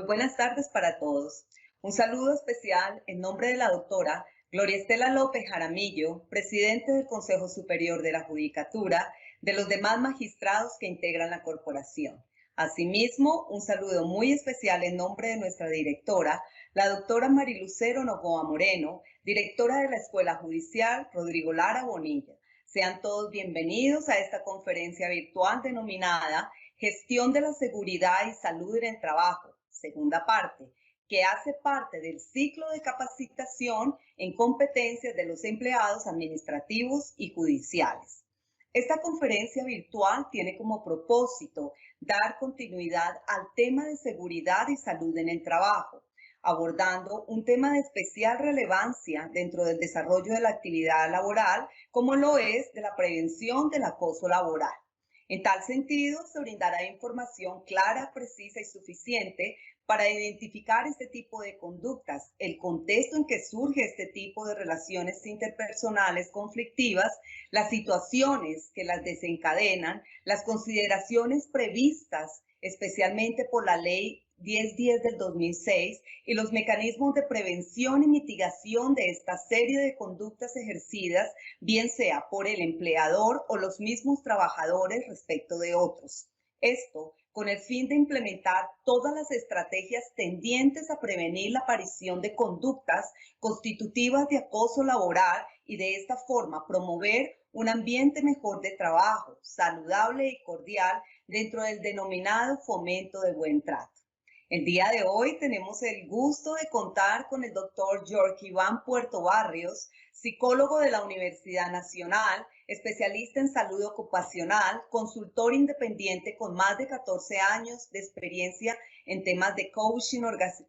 buenas tardes para todos. Un saludo especial en nombre de la doctora Gloria Estela López Jaramillo, presidente del Consejo Superior de la Judicatura, de los demás magistrados que integran la corporación. Asimismo, un saludo muy especial en nombre de nuestra directora, la doctora Marilucero Novoa Moreno, directora de la Escuela Judicial Rodrigo Lara Bonilla. Sean todos bienvenidos a esta conferencia virtual denominada Gestión de la Seguridad y Salud en el Trabajo, segunda parte, que hace parte del ciclo de capacitación en competencias de los empleados administrativos y judiciales. Esta conferencia virtual tiene como propósito dar continuidad al tema de seguridad y salud en el trabajo, abordando un tema de especial relevancia dentro del desarrollo de la actividad laboral, como lo es de la prevención del acoso laboral. En tal sentido, se brindará información clara, precisa y suficiente para identificar este tipo de conductas, el contexto en que surge este tipo de relaciones interpersonales conflictivas, las situaciones que las desencadenan, las consideraciones previstas especialmente por la Ley 1010 del 2006 y los mecanismos de prevención y mitigación de esta serie de conductas ejercidas, bien sea por el empleador o los mismos trabajadores respecto de otros. Esto con el fin de implementar todas las estrategias tendientes a prevenir la aparición de conductas constitutivas de acoso laboral y de esta forma promover un ambiente mejor de trabajo, saludable y cordial dentro del denominado fomento de buen trato. El día de hoy tenemos el gusto de contar con el doctor Jorge Iván Puerto Barrios, psicólogo de la Universidad Nacional, especialista en salud ocupacional, consultor independiente con más de 14 años de experiencia en temas de coaching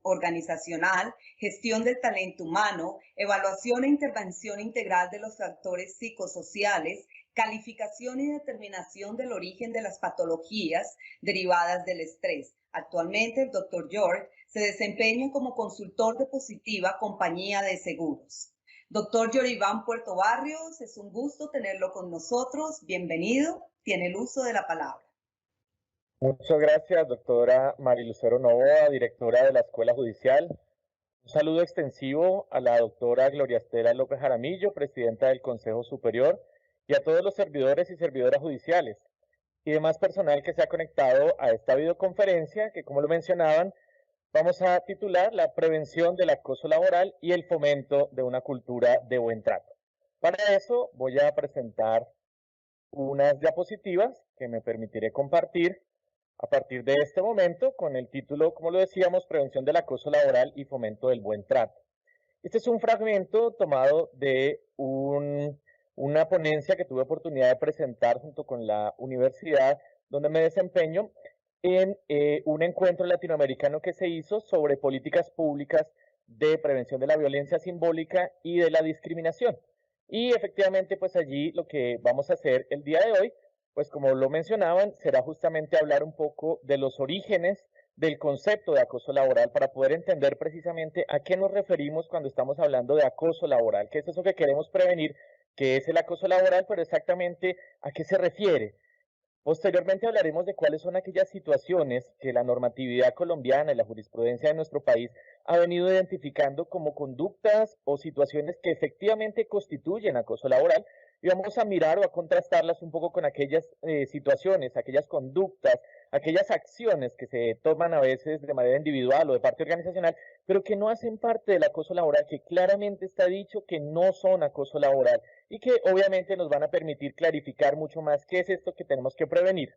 organizacional, gestión del talento humano, evaluación e intervención integral de los factores psicosociales, calificación y determinación del origen de las patologías derivadas del estrés. Actualmente, el Dr. George se desempeña como consultor de Positiva Compañía de Seguros. Doctor Yoriván Puerto Barrios, es un gusto tenerlo con nosotros. Bienvenido, tiene el uso de la palabra. Muchas gracias, doctora Marilucero Novoa, directora de la Escuela Judicial. Un saludo extensivo a la doctora Gloria Estela López Jaramillo, presidenta del Consejo Superior, y a todos los servidores y servidoras judiciales y demás personal que se ha conectado a esta videoconferencia que, como lo mencionaban, vamos a titular La prevención del acoso laboral y el fomento de una cultura de buen trato. Para eso voy a presentar unas diapositivas que me permitiré compartir a partir de este momento con el título, como lo decíamos, Prevención del acoso laboral y fomento del buen trato. Este es un fragmento tomado de una ponencia que tuve oportunidad de presentar junto con la universidad donde me desempeño en un encuentro latinoamericano que se hizo sobre políticas públicas de prevención de la violencia simbólica y de la discriminación. Y efectivamente, pues allí lo que vamos a hacer el día de hoy, pues como lo mencionaban, será justamente hablar un poco de los orígenes del concepto de acoso laboral para poder entender precisamente a qué nos referimos cuando estamos hablando de acoso laboral, qué es eso que queremos prevenir, qué es el acoso laboral, pero exactamente a qué se refiere. Posteriormente hablaremos de cuáles son aquellas situaciones que la normatividad colombiana y la jurisprudencia de nuestro país ha venido identificando como conductas o situaciones que efectivamente constituyen acoso laboral, y vamos a mirar o a contrastarlas un poco con aquellas situaciones, aquellas conductas, aquellas acciones que se toman a veces de manera individual o de parte organizacional, pero que no hacen parte del acoso laboral, que claramente está dicho que no son acoso laboral y que obviamente nos van a permitir clarificar mucho más qué es esto que tenemos que prevenir.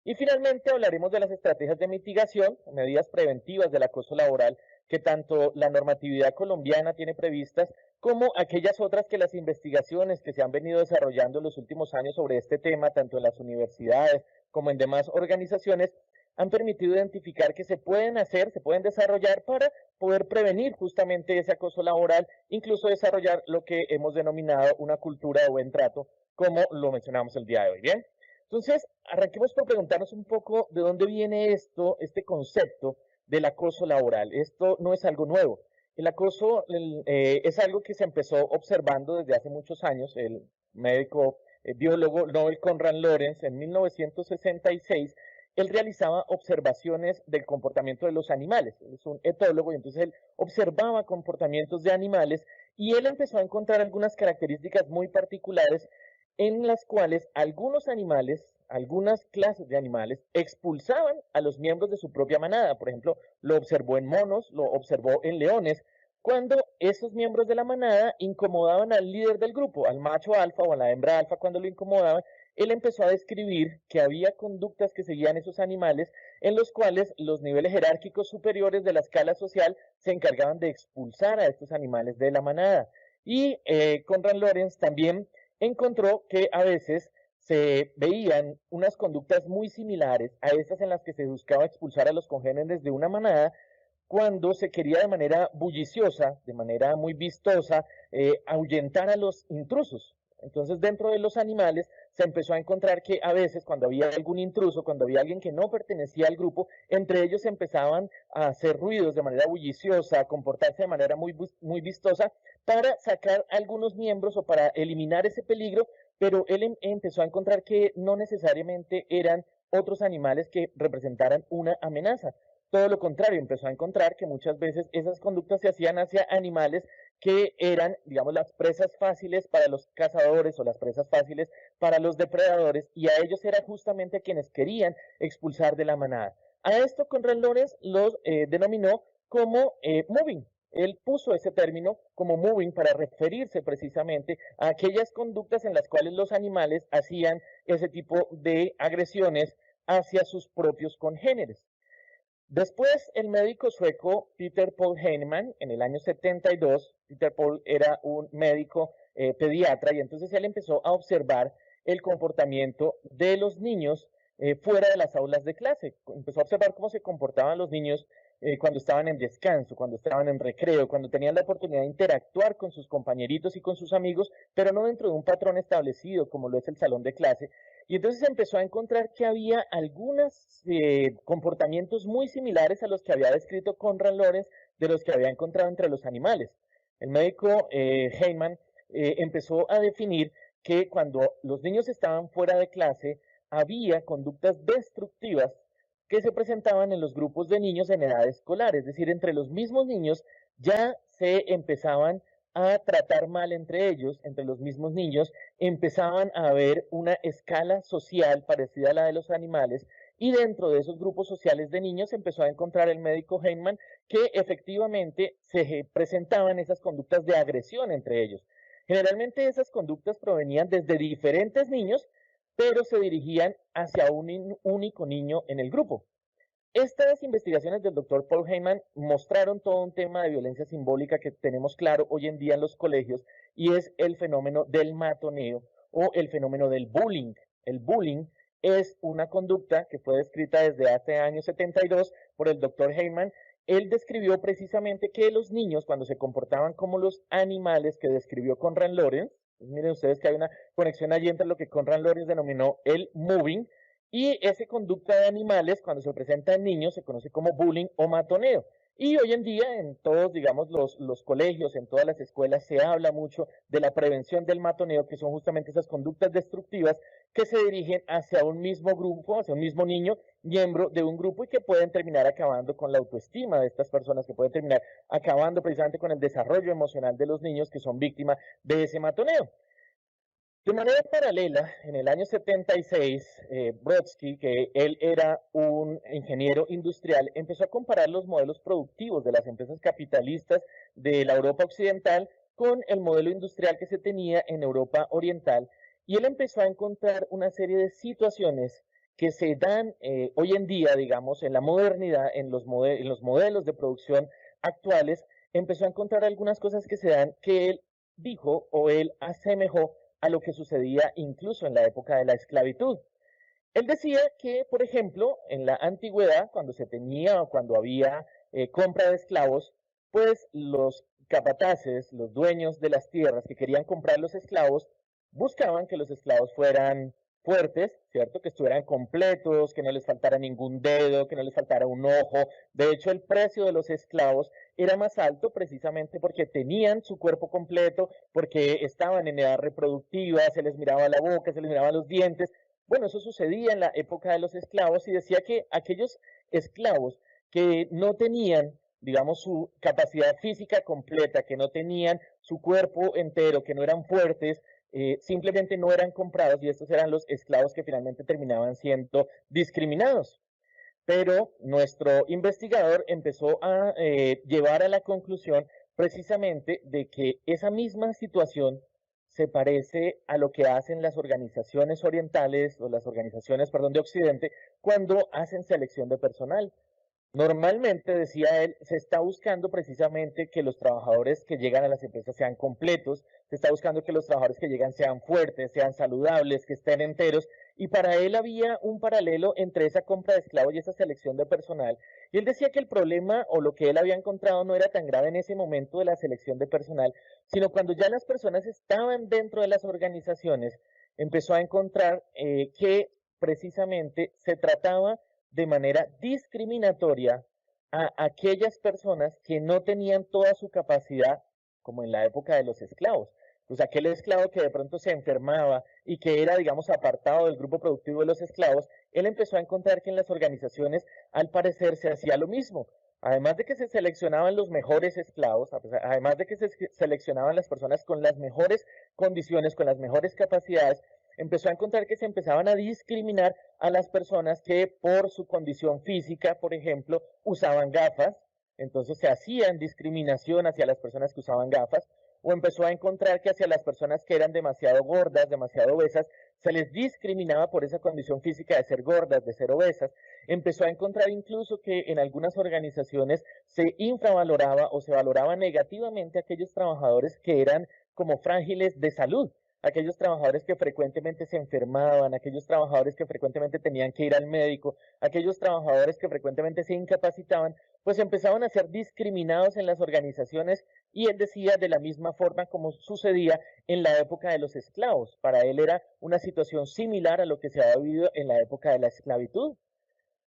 Y finalmente hablaremos de las estrategias de mitigación, medidas preventivas del acoso laboral, que tanto la normatividad colombiana tiene previstas, como aquellas otras que las investigaciones que se han venido desarrollando en los últimos años sobre este tema, tanto en las universidades como en demás organizaciones, han permitido identificar que se pueden hacer, se pueden desarrollar para poder prevenir justamente ese acoso laboral, incluso desarrollar lo que hemos denominado una cultura de buen trato, como lo mencionamos el día de hoy. Bien, entonces arranquemos por preguntarnos un poco de dónde viene este concepto del acoso laboral. Esto no es algo nuevo. El acoso es algo que se empezó observando desde hace muchos años. El médico biólogo Noel Conrad Lorenz en 1966 él realizaba observaciones del comportamiento de los animales. Él es un etólogo y entonces él observaba comportamientos de animales y él empezó a encontrar algunas características muy particulares en las cuales algunos animales, algunas clases de animales, expulsaban a los miembros de su propia manada. Por ejemplo, lo observó en monos, lo observó en leones, cuando esos miembros de la manada incomodaban al líder del grupo, al macho alfa o a la hembra alfa, cuando lo incomodaban, él empezó a describir que había conductas que seguían esos animales en los cuales los niveles jerárquicos superiores de la escala social se encargaban de expulsar a estos animales de la manada. Y Konrad Lorenz también encontró que a veces se veían unas conductas muy similares a estas en las que se buscaba expulsar a los congéneres de una manada cuando se quería de manera bulliciosa, de manera muy vistosa, ahuyentar a los intrusos. Entonces, dentro de los animales se empezó a encontrar que a veces cuando había algún intruso, cuando había alguien que no pertenecía al grupo, entre ellos empezaban a hacer ruidos de manera bulliciosa, a comportarse de manera muy vistosa para sacar algunos miembros o para eliminar ese peligro, pero él empezó a encontrar que no necesariamente eran otros animales que representaran una amenaza. Todo lo contrario, empezó a encontrar que muchas veces esas conductas se hacían hacia animales que eran, digamos, las presas fáciles para los cazadores o las presas fáciles para los depredadores, y a ellos eran justamente quienes querían expulsar de la manada. A esto Konrad Lorenz los denominó como moving. Él puso ese término como moving para referirse precisamente a aquellas conductas en las cuales los animales hacían ese tipo de agresiones hacia sus propios congéneres. Después, el médico sueco Peter Paul Heinemann, en el año 72, Peter Paul era un médico pediatra y entonces él empezó a observar el comportamiento de los niños fuera de las aulas de clase. Empezó a observar cómo se comportaban los niños cuando estaban en descanso, cuando estaban en recreo, cuando tenían la oportunidad de interactuar con sus compañeritos y con sus amigos, pero no dentro de un patrón establecido como lo es el salón de clase. Y entonces se empezó a encontrar que había algunos comportamientos muy similares a los que había descrito Konrad Lorenz, de los que había encontrado entre los animales. El médico Heinemann empezó a definir que cuando los niños estaban fuera de clase, había conductas destructivas que se presentaban en los grupos de niños en edad escolar, es decir, entre los mismos niños ya se empezaban a tratar mal entre ellos, entre los mismos niños, empezaban a haber una escala social parecida a la de los animales, y dentro de esos grupos sociales de niños empezó a encontrar el médico Heinemann que efectivamente se presentaban esas conductas de agresión entre ellos. Generalmente esas conductas provenían desde diferentes niños, pero se dirigían hacia un único niño en el grupo. Estas investigaciones del doctor Paul Heinemann mostraron todo un tema de violencia simbólica que tenemos claro hoy en día en los colegios, y es el fenómeno del matoneo o el fenómeno del bullying. El bullying es una conducta que fue descrita desde hace años 72 por el doctor Heinemann. Él describió precisamente que los niños, cuando se comportaban como los animales que describió Konrad Lorenz, pues miren ustedes que hay una conexión allí entre lo que Konrad Lorenz denominó el moving, y esa conducta de animales, cuando se presenta en niños, se conoce como bullying o matoneo. Y hoy en día, en todos, digamos, los colegios, en todas las escuelas, se habla mucho de la prevención del matoneo, que son justamente esas conductas destructivas que se dirigen hacia un mismo grupo, hacia un mismo niño, miembro de un grupo, y que pueden terminar acabando con la autoestima de estas personas, que pueden terminar acabando precisamente con el desarrollo emocional de los niños que son víctimas de ese matoneo. De manera paralela, en el año 76, Brodsky, que él era un ingeniero industrial, empezó a comparar los modelos productivos de las empresas capitalistas de la Europa occidental con el modelo industrial que se tenía en Europa oriental, y él empezó a encontrar una serie de situaciones que se dan hoy en día, digamos, en la modernidad, en los modelos de producción actuales. Empezó a encontrar algunas cosas que se dan que él dijo o él asemejó a lo que sucedía incluso en la época de la esclavitud. Él decía que, por ejemplo, en la antigüedad, cuando se tenía o cuando había compra de esclavos, pues los capataces, los dueños de las tierras que querían comprar los esclavos, buscaban que los esclavos fueran fuertes, ¿cierto? Que estuvieran completos, que no les faltara ningún dedo, que no les faltara un ojo. De hecho, el precio de los esclavos era más alto precisamente porque tenían su cuerpo completo, porque estaban en edad reproductiva, se les miraba la boca, se les miraba los dientes. Bueno, eso sucedía en la época de los esclavos y decía que aquellos esclavos que no tenían, digamos, su capacidad física completa, que no tenían su cuerpo entero, que no eran fuertes, simplemente no eran comprados y estos eran los esclavos que finalmente terminaban siendo discriminados. Pero nuestro investigador empezó a llevar a la conclusión precisamente de que esa misma situación se parece a lo que hacen las organizaciones orientales o las organizaciones, perdón, de Occidente cuando hacen selección de personal. Normalmente, decía él, se está buscando precisamente que los trabajadores que llegan a las empresas sean completos, se está buscando que los trabajadores que llegan sean fuertes, sean saludables, que estén enteros, y para él había un paralelo entre esa compra de esclavos y esa selección de personal. Y él decía que el problema o lo que él había encontrado no era tan grave en ese momento de la selección de personal, sino cuando ya las personas estaban dentro de las organizaciones, empezó a encontrar que precisamente se trataba de manera discriminatoria a aquellas personas que no tenían toda su capacidad, como en la época de los esclavos. Pues aquel esclavo que de pronto se enfermaba y que era, digamos, apartado del grupo productivo de los esclavos, él empezó a encontrar que en las organizaciones, al parecer, se hacía lo mismo. Además de que se seleccionaban los mejores esclavos, además de que se seleccionaban las personas con las mejores condiciones, con las mejores capacidades, empezó a encontrar que se empezaban a discriminar a las personas que por su condición física, por ejemplo, usaban gafas, entonces se hacían discriminación hacia las personas que usaban gafas, o empezó a encontrar que hacia las personas que eran demasiado gordas, demasiado obesas, se les discriminaba por esa condición física de ser gordas, de ser obesas. Empezó a encontrar incluso que en algunas organizaciones se infravaloraba o se valoraba negativamente a aquellos trabajadores que eran como frágiles de salud, aquellos trabajadores que frecuentemente se enfermaban, aquellos trabajadores que frecuentemente tenían que ir al médico, aquellos trabajadores que frecuentemente se incapacitaban, pues empezaban a ser discriminados en las organizaciones y él decía de la misma forma como sucedía en la época de los esclavos. Para él era una situación similar a lo que se había vivido en la época de la esclavitud.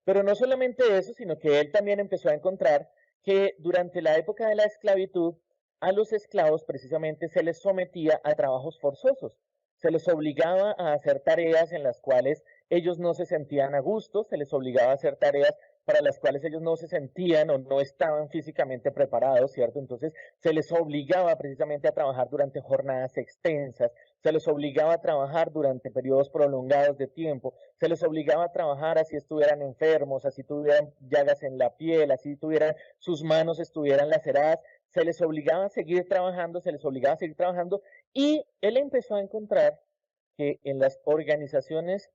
Pero no solamente eso, sino que él también empezó a encontrar que durante la época de la esclavitud a los esclavos precisamente se les sometía a trabajos forzosos, se les obligaba a hacer tareas en las cuales ellos no se sentían a gusto, se les obligaba a hacer tareas para las cuales ellos no se sentían o no estaban físicamente preparados, ¿cierto? Entonces se les obligaba precisamente a trabajar durante jornadas extensas, se les obligaba a trabajar durante periodos prolongados de tiempo, se les obligaba a trabajar así estuvieran enfermos, así tuvieran llagas en la piel, así tuvieran sus manos estuvieran laceradas, se les obligaba a seguir trabajando, se les obligaba a seguir trabajando y él empezó a encontrar que en las organizaciones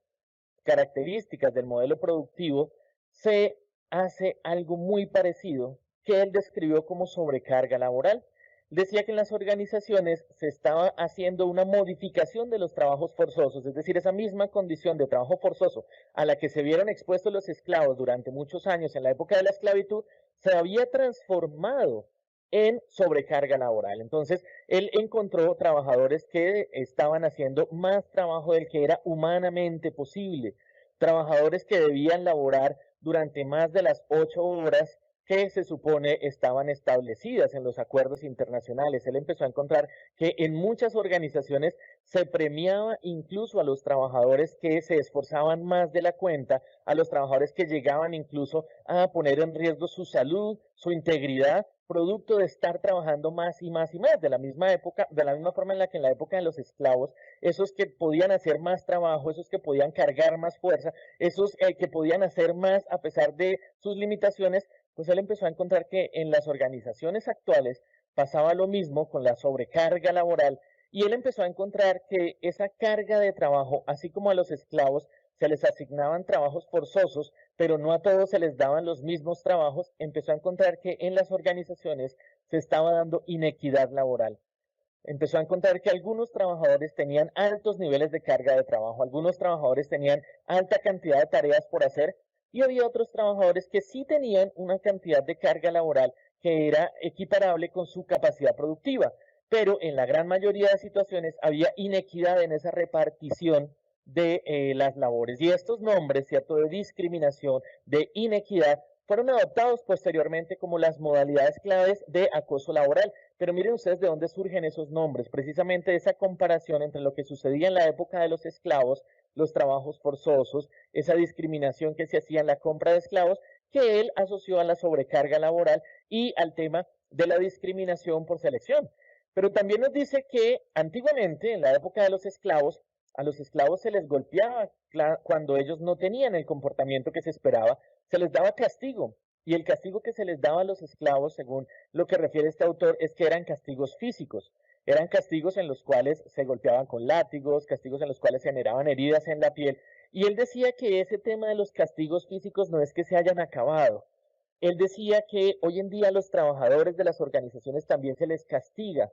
características del modelo productivo se hace algo muy parecido que él describió como sobrecarga laboral. Decía que en las organizaciones se estaba haciendo una modificación de los trabajos forzosos, es decir, esa misma condición de trabajo forzoso a la que se vieron expuestos los esclavos durante muchos años en la época de la esclavitud, se había transformado en sobrecarga laboral. Entonces, él encontró trabajadores que estaban haciendo más trabajo del que era humanamente posible, trabajadores que debían laborar durante más de las 8 horas que se supone estaban establecidas en los acuerdos internacionales. Él empezó a encontrar que en muchas organizaciones se premiaba incluso a los trabajadores que se esforzaban más de la cuenta, a los trabajadores que llegaban incluso a poner en riesgo su salud, su integridad, producto de estar trabajando más y más y más, de la misma época, de la misma forma en la que en la época de los esclavos, esos que podían hacer más trabajo, esos que podían cargar más fuerza, esos que podían hacer más a pesar de sus limitaciones, pues él empezó a encontrar que en las organizaciones actuales pasaba lo mismo con la sobrecarga laboral y él empezó a encontrar que esa carga de trabajo, así como a los esclavos, se les asignaban trabajos forzosos, pero no a todos se les daban los mismos trabajos, empezó a encontrar que en las organizaciones se estaba dando inequidad laboral. Empezó a encontrar que algunos trabajadores tenían altos niveles de carga de trabajo, algunos trabajadores tenían alta cantidad de tareas por hacer y había otros trabajadores que sí tenían una cantidad de carga laboral que era equiparable con su capacidad productiva, pero en la gran mayoría de situaciones había inequidad en esa repartición de las labores. Y estos nombres, ¿cierto?, de discriminación, de inequidad, fueron adoptados posteriormente como las modalidades claves de acoso laboral. Pero miren ustedes de dónde surgen esos nombres, precisamente de esa comparación entre lo que sucedía en la época de los esclavos los trabajos forzosos, esa discriminación que se hacía en la compra de esclavos, que él asoció a la sobrecarga laboral y al tema de la discriminación por selección. Pero también nos dice que antiguamente, en la época de los esclavos, a los esclavos se les golpeaba cuando ellos no tenían el comportamiento que se esperaba, se les daba castigo. Y el castigo que se les daba a los esclavos, según lo que refiere este autor, es que eran castigos físicos. Eran castigos en los cuales se golpeaban con látigos, castigos en los cuales se generaban heridas en la piel. Y él decía que ese tema de los castigos físicos no es que se hayan acabado. Él decía que hoy en día a los trabajadores de las organizaciones también se les castiga,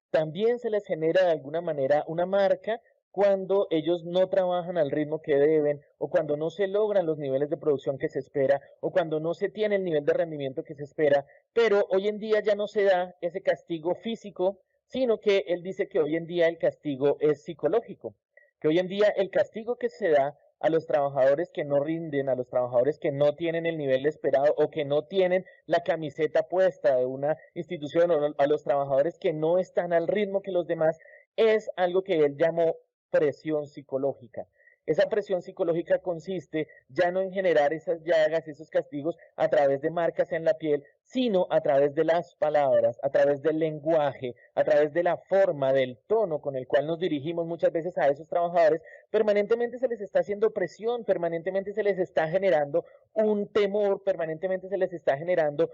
también se les genera de alguna manera una marca cuando ellos no trabajan al ritmo que deben, o cuando no se logran los niveles de producción que se espera, o cuando no se tiene el nivel de rendimiento que se espera, pero hoy en día ya no se da ese castigo físico, sino que él dice que hoy en día el castigo es psicológico, que hoy en día el castigo que se da a los trabajadores que no rinden, a los trabajadores que no tienen el nivel esperado o que no tienen la camiseta puesta de una institución, o a los trabajadores que no están al ritmo que los demás, es algo que él llamó presión psicológica. Esa presión psicológica consiste ya no en generar esas llagas, esos castigos a través de marcas en la piel, sino a través de las palabras, a través del lenguaje, a través de la forma, del tono con el cual nos dirigimos muchas veces a esos trabajadores. Permanentemente se les está haciendo presión, permanentemente se les está generando un temor, permanentemente se les está generando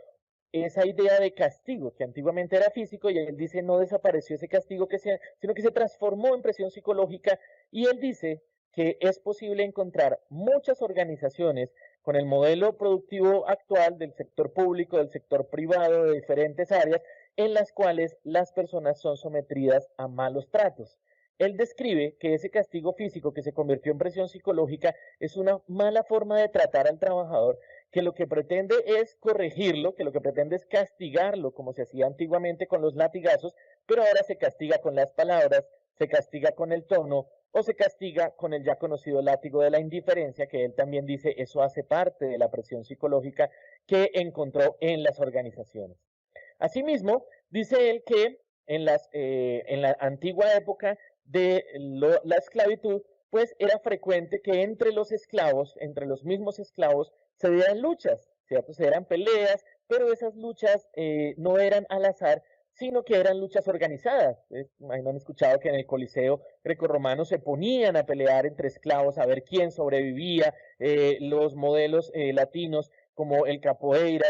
esa idea de castigo, que antiguamente era físico, y él dice no desapareció ese castigo, sino que se transformó en presión psicológica, y él dice que es posible encontrar muchas organizaciones con el modelo productivo actual del sector público, del sector privado, de diferentes áreas, en las cuales las personas son sometidas a malos tratos. Él describe que ese castigo físico que se convirtió en presión psicológica es una mala forma de tratar al trabajador, que lo que pretende es corregirlo, que lo que pretende es castigarlo, como se hacía antiguamente con los latigazos, pero ahora se castiga con las palabras, se castiga con el tono, o se castiga con el ya conocido látigo de la indiferencia, que él también dice eso hace parte de la presión psicológica que encontró en las organizaciones. Asimismo, dice él que en la antigua época de la esclavitud, pues era frecuente que entre los esclavos, entre los mismos esclavos, se dieran luchas, ¿cierto? Se dieran peleas, pero esas luchas no eran al azar, sino que eran luchas organizadas. Ahí no han escuchado que en el Coliseo grecorromano se ponían a pelear entre esclavos a ver quién sobrevivía. Los modelos latinos como el capoeira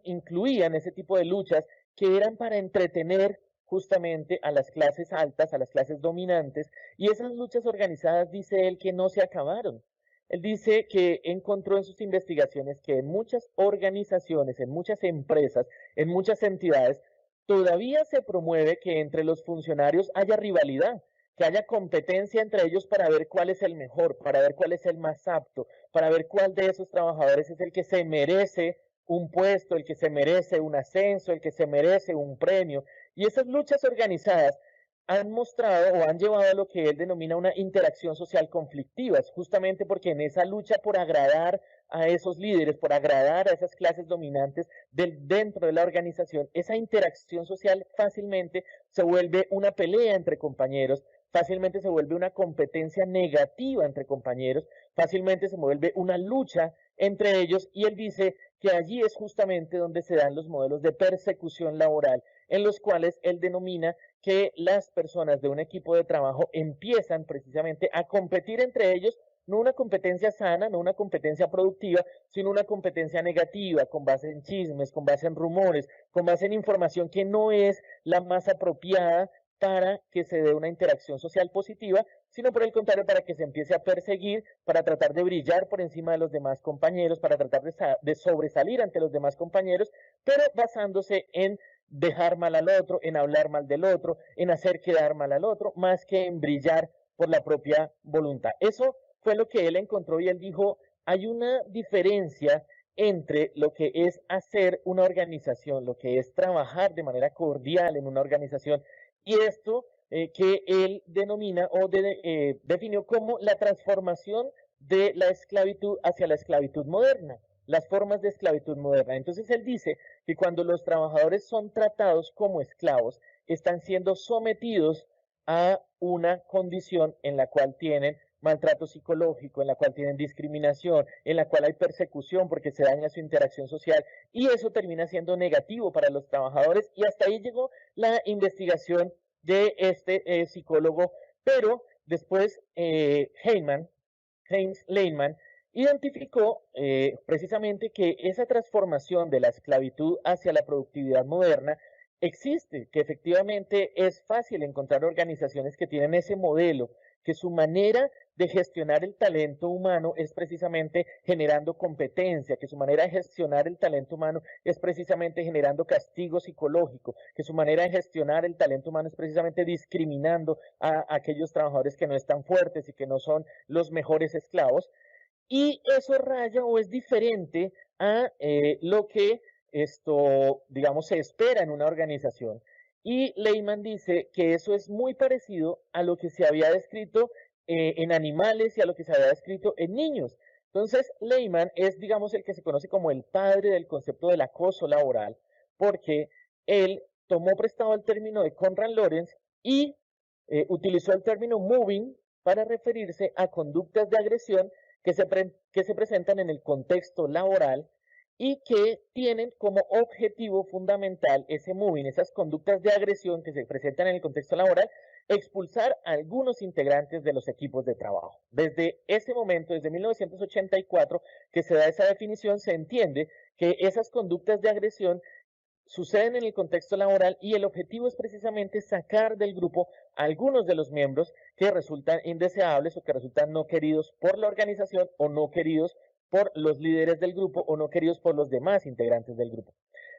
incluían ese tipo de luchas que eran para entretener justamente a las clases altas, a las clases dominantes, y esas luchas organizadas, dice él, que no se acabaron. Él dice que encontró en sus investigaciones que en muchas organizaciones, en muchas empresas, en muchas entidades, todavía se promueve que entre los funcionarios haya rivalidad, que haya competencia entre ellos para ver cuál es el mejor, para ver cuál es el más apto, para ver cuál de esos trabajadores es el que se merece un puesto, el que se merece un ascenso, el que se merece un premio. Y esas luchas organizadas han mostrado o han llevado a lo que él denomina una interacción social conflictiva, justamente porque en esa lucha por agradar a esos líderes, por agradar a esas clases dominantes dentro de la organización, esa interacción social fácilmente se vuelve una pelea entre compañeros, fácilmente se vuelve una competencia negativa entre compañeros, fácilmente se vuelve una lucha entre ellos, y él dice que allí es justamente donde se dan los modelos de persecución laboral, en los cuales él denomina que las personas de un equipo de trabajo empiezan precisamente a competir entre ellos, no una competencia sana, no una competencia productiva, sino una competencia negativa, con base en chismes, con base en rumores, con base en información que no es la más apropiada para que se dé una interacción social positiva, sino por el contrario, para que se empiece a perseguir, para tratar de brillar por encima de los demás compañeros, para tratar de sobresalir ante los demás compañeros, pero basándose en dejar mal al otro, en hablar mal del otro, en hacer quedar mal al otro, más que en brillar por la propia voluntad. Eso fue lo que él encontró, y él dijo, hay una diferencia entre lo que es hacer una organización, lo que es trabajar de manera cordial en una organización, y esto que él denomina o definió como la transformación de la esclavitud hacia la esclavitud moderna, las formas de esclavitud moderna. Entonces él dice que cuando los trabajadores son tratados como esclavos, están siendo sometidos a una condición en la cual tienen maltrato psicológico, en la cual tienen discriminación, en la cual hay persecución porque se daña su interacción social, y eso termina siendo negativo para los trabajadores, y hasta ahí llegó la investigación de este psicólogo, pero después Heinz Lehmann identificó precisamente que esa transformación de la esclavitud hacia la productividad moderna existe, que efectivamente es fácil encontrar organizaciones que tienen ese modelo, que su manera de gestionar el talento humano es precisamente generando competencia, que su manera de gestionar el talento humano es precisamente generando castigo psicológico, que su manera de gestionar el talento humano es precisamente discriminando a aquellos trabajadores que no están fuertes y que no son los mejores esclavos. Y eso raya o es diferente a lo que digamos, se espera en una organización. Y Lehmann dice que eso es muy parecido a lo que se había descrito en animales y a lo que se había descrito en niños. Entonces, Lehmann es, digamos, el que se conoce como el padre del concepto del acoso laboral, porque él tomó prestado el término de Konrad Lorenz y utilizó el término moving para referirse a conductas de agresión que se presentan en el contexto laboral y que tienen como objetivo fundamental ese moving, esas conductas de agresión que se presentan en el contexto laboral, expulsar a algunos integrantes de los equipos de trabajo. Desde ese momento, desde 1984, que se da esa definición, se entiende que esas conductas de agresión suceden en el contexto laboral y el objetivo es precisamente sacar del grupo a algunos de los miembros que resultan indeseables o que resultan no queridos por la organización o no queridos por los líderes del grupo o no queridos por los demás integrantes del grupo.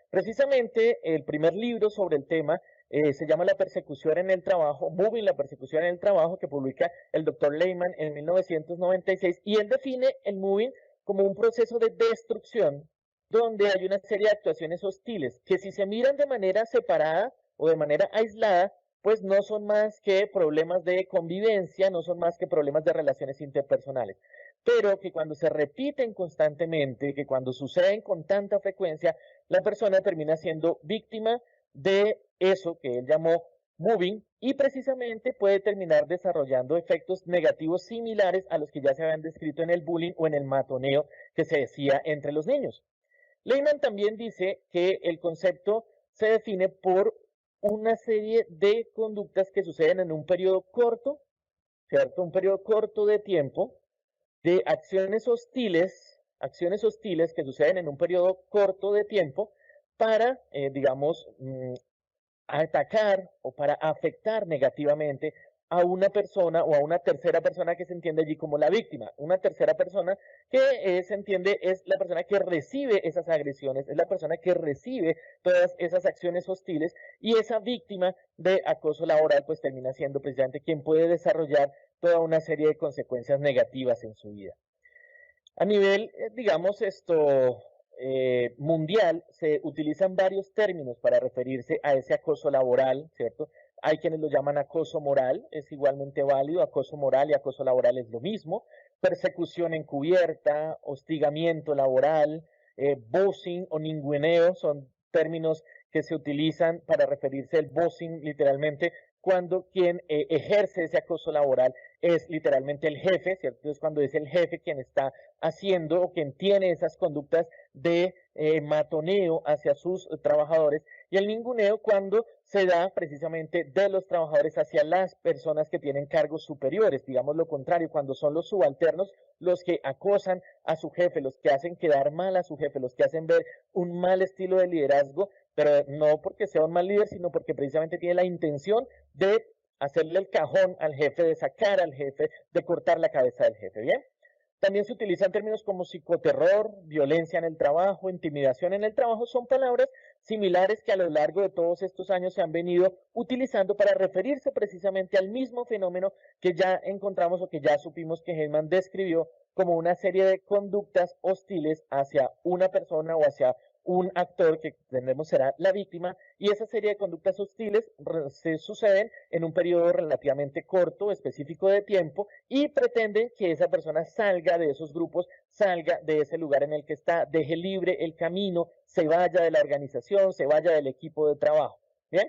Precisamente el primer libro sobre el tema se llama La persecución en el trabajo, Moving, la persecución en el trabajo, que publica el doctor Lehmann en 1996, y él define el moving como un proceso de destrucción donde hay una serie de actuaciones hostiles que si se miran de manera separada o de manera aislada, pues no son más que problemas de convivencia, no son más que problemas de relaciones interpersonales, pero que cuando se repiten constantemente, que cuando suceden con tanta frecuencia, la persona termina siendo víctima de eso que él llamó moving y precisamente puede terminar desarrollando efectos negativos similares a los que ya se habían descrito en el bullying o en el matoneo que se decía entre los niños. Lehmann también dice que el concepto se define por una serie de conductas que suceden en un periodo corto, ¿cierto? Un periodo corto de tiempo, de acciones hostiles que suceden en un periodo corto de tiempo para, digamos, atacar o para afectar negativamente a una persona o a una tercera persona que se entiende allí como la víctima. Una tercera persona que se entiende es la persona que recibe esas agresiones, es la persona que recibe todas esas acciones hostiles y esa víctima de acoso laboral pues termina siendo precisamente quien puede desarrollar toda una serie de consecuencias negativas en su vida. A nivel, digamos, mundial, se utilizan varios términos para referirse a ese acoso laboral, ¿cierto? Hay quienes lo llaman acoso moral, es igualmente válido, acoso moral y acoso laboral es lo mismo, persecución encubierta, hostigamiento laboral, bossing o ninguneo son términos que se utilizan para referirse al bossing literalmente cuando quien ejerce ese acoso laboral es literalmente el jefe, ¿cierto? Entonces cuando es el jefe quien está haciendo o quien tiene esas conductas de matoneo hacia sus trabajadores y el ninguneo cuando se da precisamente de los trabajadores hacia las personas que tienen cargos superiores, digamos lo contrario, cuando son los subalternos los que acosan a su jefe, los que hacen quedar mal a su jefe, los que hacen ver un mal estilo de liderazgo, pero no porque sea un mal líder, sino porque precisamente tiene la intención de hacerle el cajón al jefe, de sacar al jefe, de cortar la cabeza del jefe, ¿bien? También se utilizan términos como psicoterror, violencia en el trabajo, intimidación en el trabajo, son palabras similares que a lo largo de todos estos años se han venido utilizando para referirse precisamente al mismo fenómeno que ya encontramos o que ya supimos que Heinman describió como una serie de conductas hostiles hacia una persona o hacia un actor que entendemos será la víctima, y esa serie de conductas hostiles se suceden en un periodo relativamente corto, específico de tiempo, y pretenden que esa persona salga de esos grupos, salga de ese lugar en el que está, deje libre el camino, se vaya de la organización, se vaya del equipo de trabajo. ¿Bien?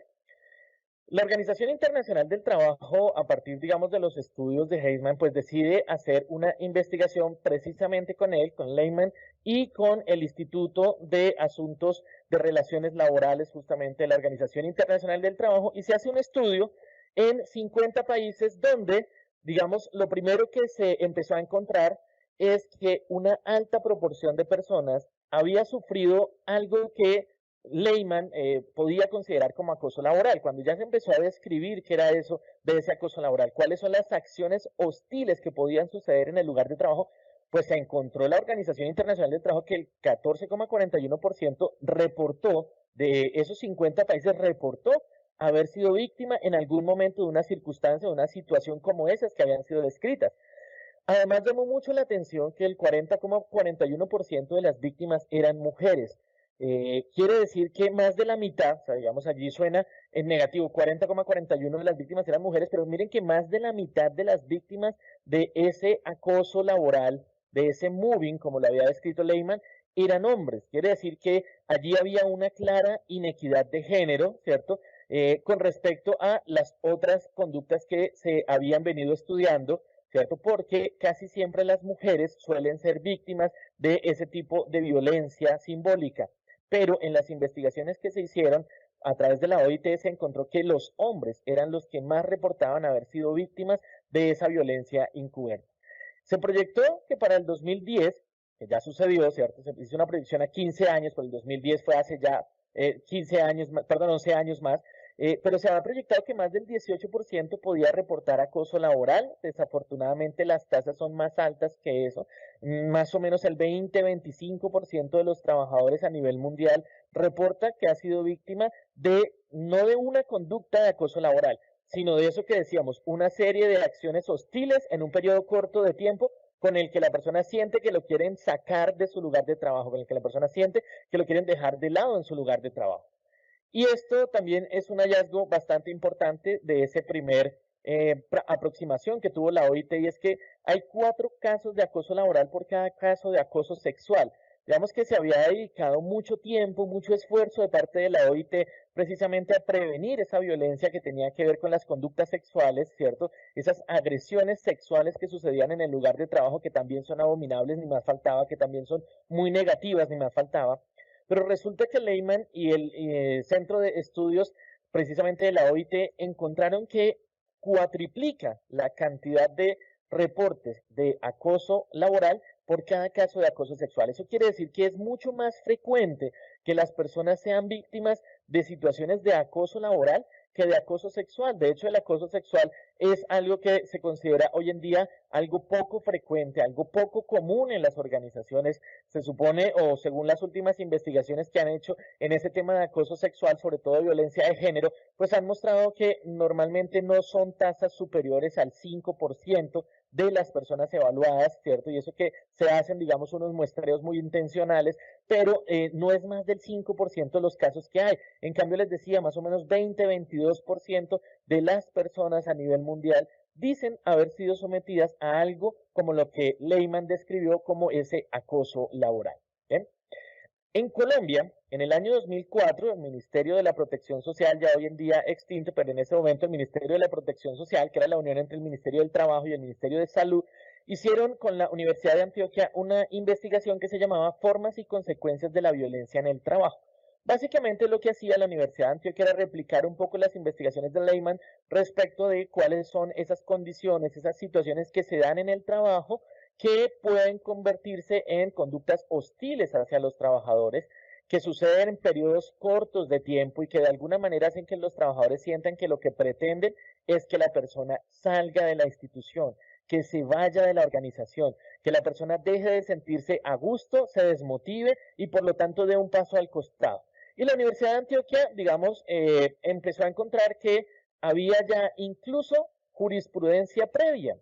La Organización Internacional del Trabajo, a partir, digamos, de los estudios de Heisman, pues decide hacer una investigación precisamente con él, con Lehman, y con el Instituto de Asuntos de Relaciones Laborales, justamente de la Organización Internacional del Trabajo, y se hace un estudio en 50 países donde, digamos, lo primero que se empezó a encontrar es que una alta proporción de personas había sufrido algo que Lehman podía considerar como acoso laboral. Cuando ya se empezó a describir qué era eso de ese acoso laboral, cuáles son las acciones hostiles que podían suceder en el lugar de trabajo, pues se encontró la Organización Internacional del Trabajo que el 14,41% reportó, de esos 50 países, reportó haber sido víctima en algún momento de una circunstancia, de una situación como esas que habían sido descritas. Además, llamó mucho la atención que el 40,41% de las víctimas eran mujeres. Quiere decir que más de la mitad, o sea, digamos, allí suena en negativo, 40,41 de las víctimas eran mujeres, pero miren que más de la mitad de las víctimas de ese acoso laboral, de ese moving, como lo había descrito Lehman, eran hombres. Quiere decir que allí había una clara inequidad de género, ¿cierto? Con respecto a las otras conductas que se habían venido estudiando, ¿cierto? Porque casi siempre las mujeres suelen ser víctimas de ese tipo de violencia simbólica. Pero en las investigaciones que se hicieron a través de la OIT se encontró que los hombres eran los que más reportaban haber sido víctimas de esa violencia encubierta. Se proyectó que para el 2010, que ya sucedió, ¿cierto? Se hizo una proyección a 15 años, pero el 2010 fue hace ya 15 años, perdón, 11 años más, pero se había proyectado que más del 18% podía reportar acoso laboral. Desafortunadamente las tasas son más altas que eso. Más o menos el 20-25% de los trabajadores a nivel mundial reporta que ha sido víctima de, no de una conducta de acoso laboral, sino de eso que decíamos, una serie de acciones hostiles en un periodo corto de tiempo con el que la persona siente que lo quieren sacar de su lugar de trabajo, con el que la persona siente que lo quieren dejar de lado en su lugar de trabajo. Y esto también es un hallazgo bastante importante de ese primer aproximación que tuvo la OIT, y es que hay 4 casos de acoso laboral por cada caso de acoso sexual. Digamos que se había dedicado mucho tiempo, mucho esfuerzo de parte de la OIT precisamente a prevenir esa violencia que tenía que ver con las conductas sexuales, ¿cierto? Esas agresiones sexuales que sucedían en el lugar de trabajo, que también son abominables, ni más faltaba, que también son muy negativas, ni más faltaba. Pero resulta que Lehman y el Centro de Estudios precisamente de la OIT encontraron que cuatriplica la cantidad de reportes de acoso laboral por cada caso de acoso sexual. Eso quiere decir que es mucho más frecuente que las personas sean víctimas de situaciones de acoso laboral que de acoso sexual. De hecho, el acoso sexual es algo que se considera hoy en día algo poco frecuente, algo poco común en las organizaciones. Se supone, o según las últimas investigaciones que han hecho en ese tema de acoso sexual, sobre todo de violencia de género, pues han mostrado que normalmente no son tasas superiores al 5% de las personas evaluadas, ¿cierto? Y eso que se hacen, digamos, unos muestreos muy intencionales, pero no es más del 5% de los casos que hay. En cambio, les decía, más o menos 20-22% de las personas a nivel mundial dicen haber sido sometidas a algo como lo que Lehman describió como ese acoso laboral. ¿Bien? En Colombia, en el año 2004, el Ministerio de la Protección Social, ya hoy en día extinto, pero en ese momento el Ministerio de la Protección Social, que era la unión entre el Ministerio del Trabajo y el Ministerio de Salud, hicieron con la Universidad de Antioquia una investigación que se llamaba Formas y Consecuencias de la Violencia en el Trabajo. Básicamente lo que hacía la Universidad de Antioquia era replicar un poco las investigaciones de Lehman respecto de cuáles son esas condiciones, esas situaciones que se dan en el trabajo que pueden convertirse en conductas hostiles hacia los trabajadores, que suceden en periodos cortos de tiempo y que de alguna manera hacen que los trabajadores sientan que lo que pretenden es que la persona salga de la institución, que se vaya de la organización, que la persona deje de sentirse a gusto, se desmotive y por lo tanto dé un paso al costado. Y la Universidad de Antioquia, digamos, empezó a encontrar que había ya incluso jurisprudencia previa.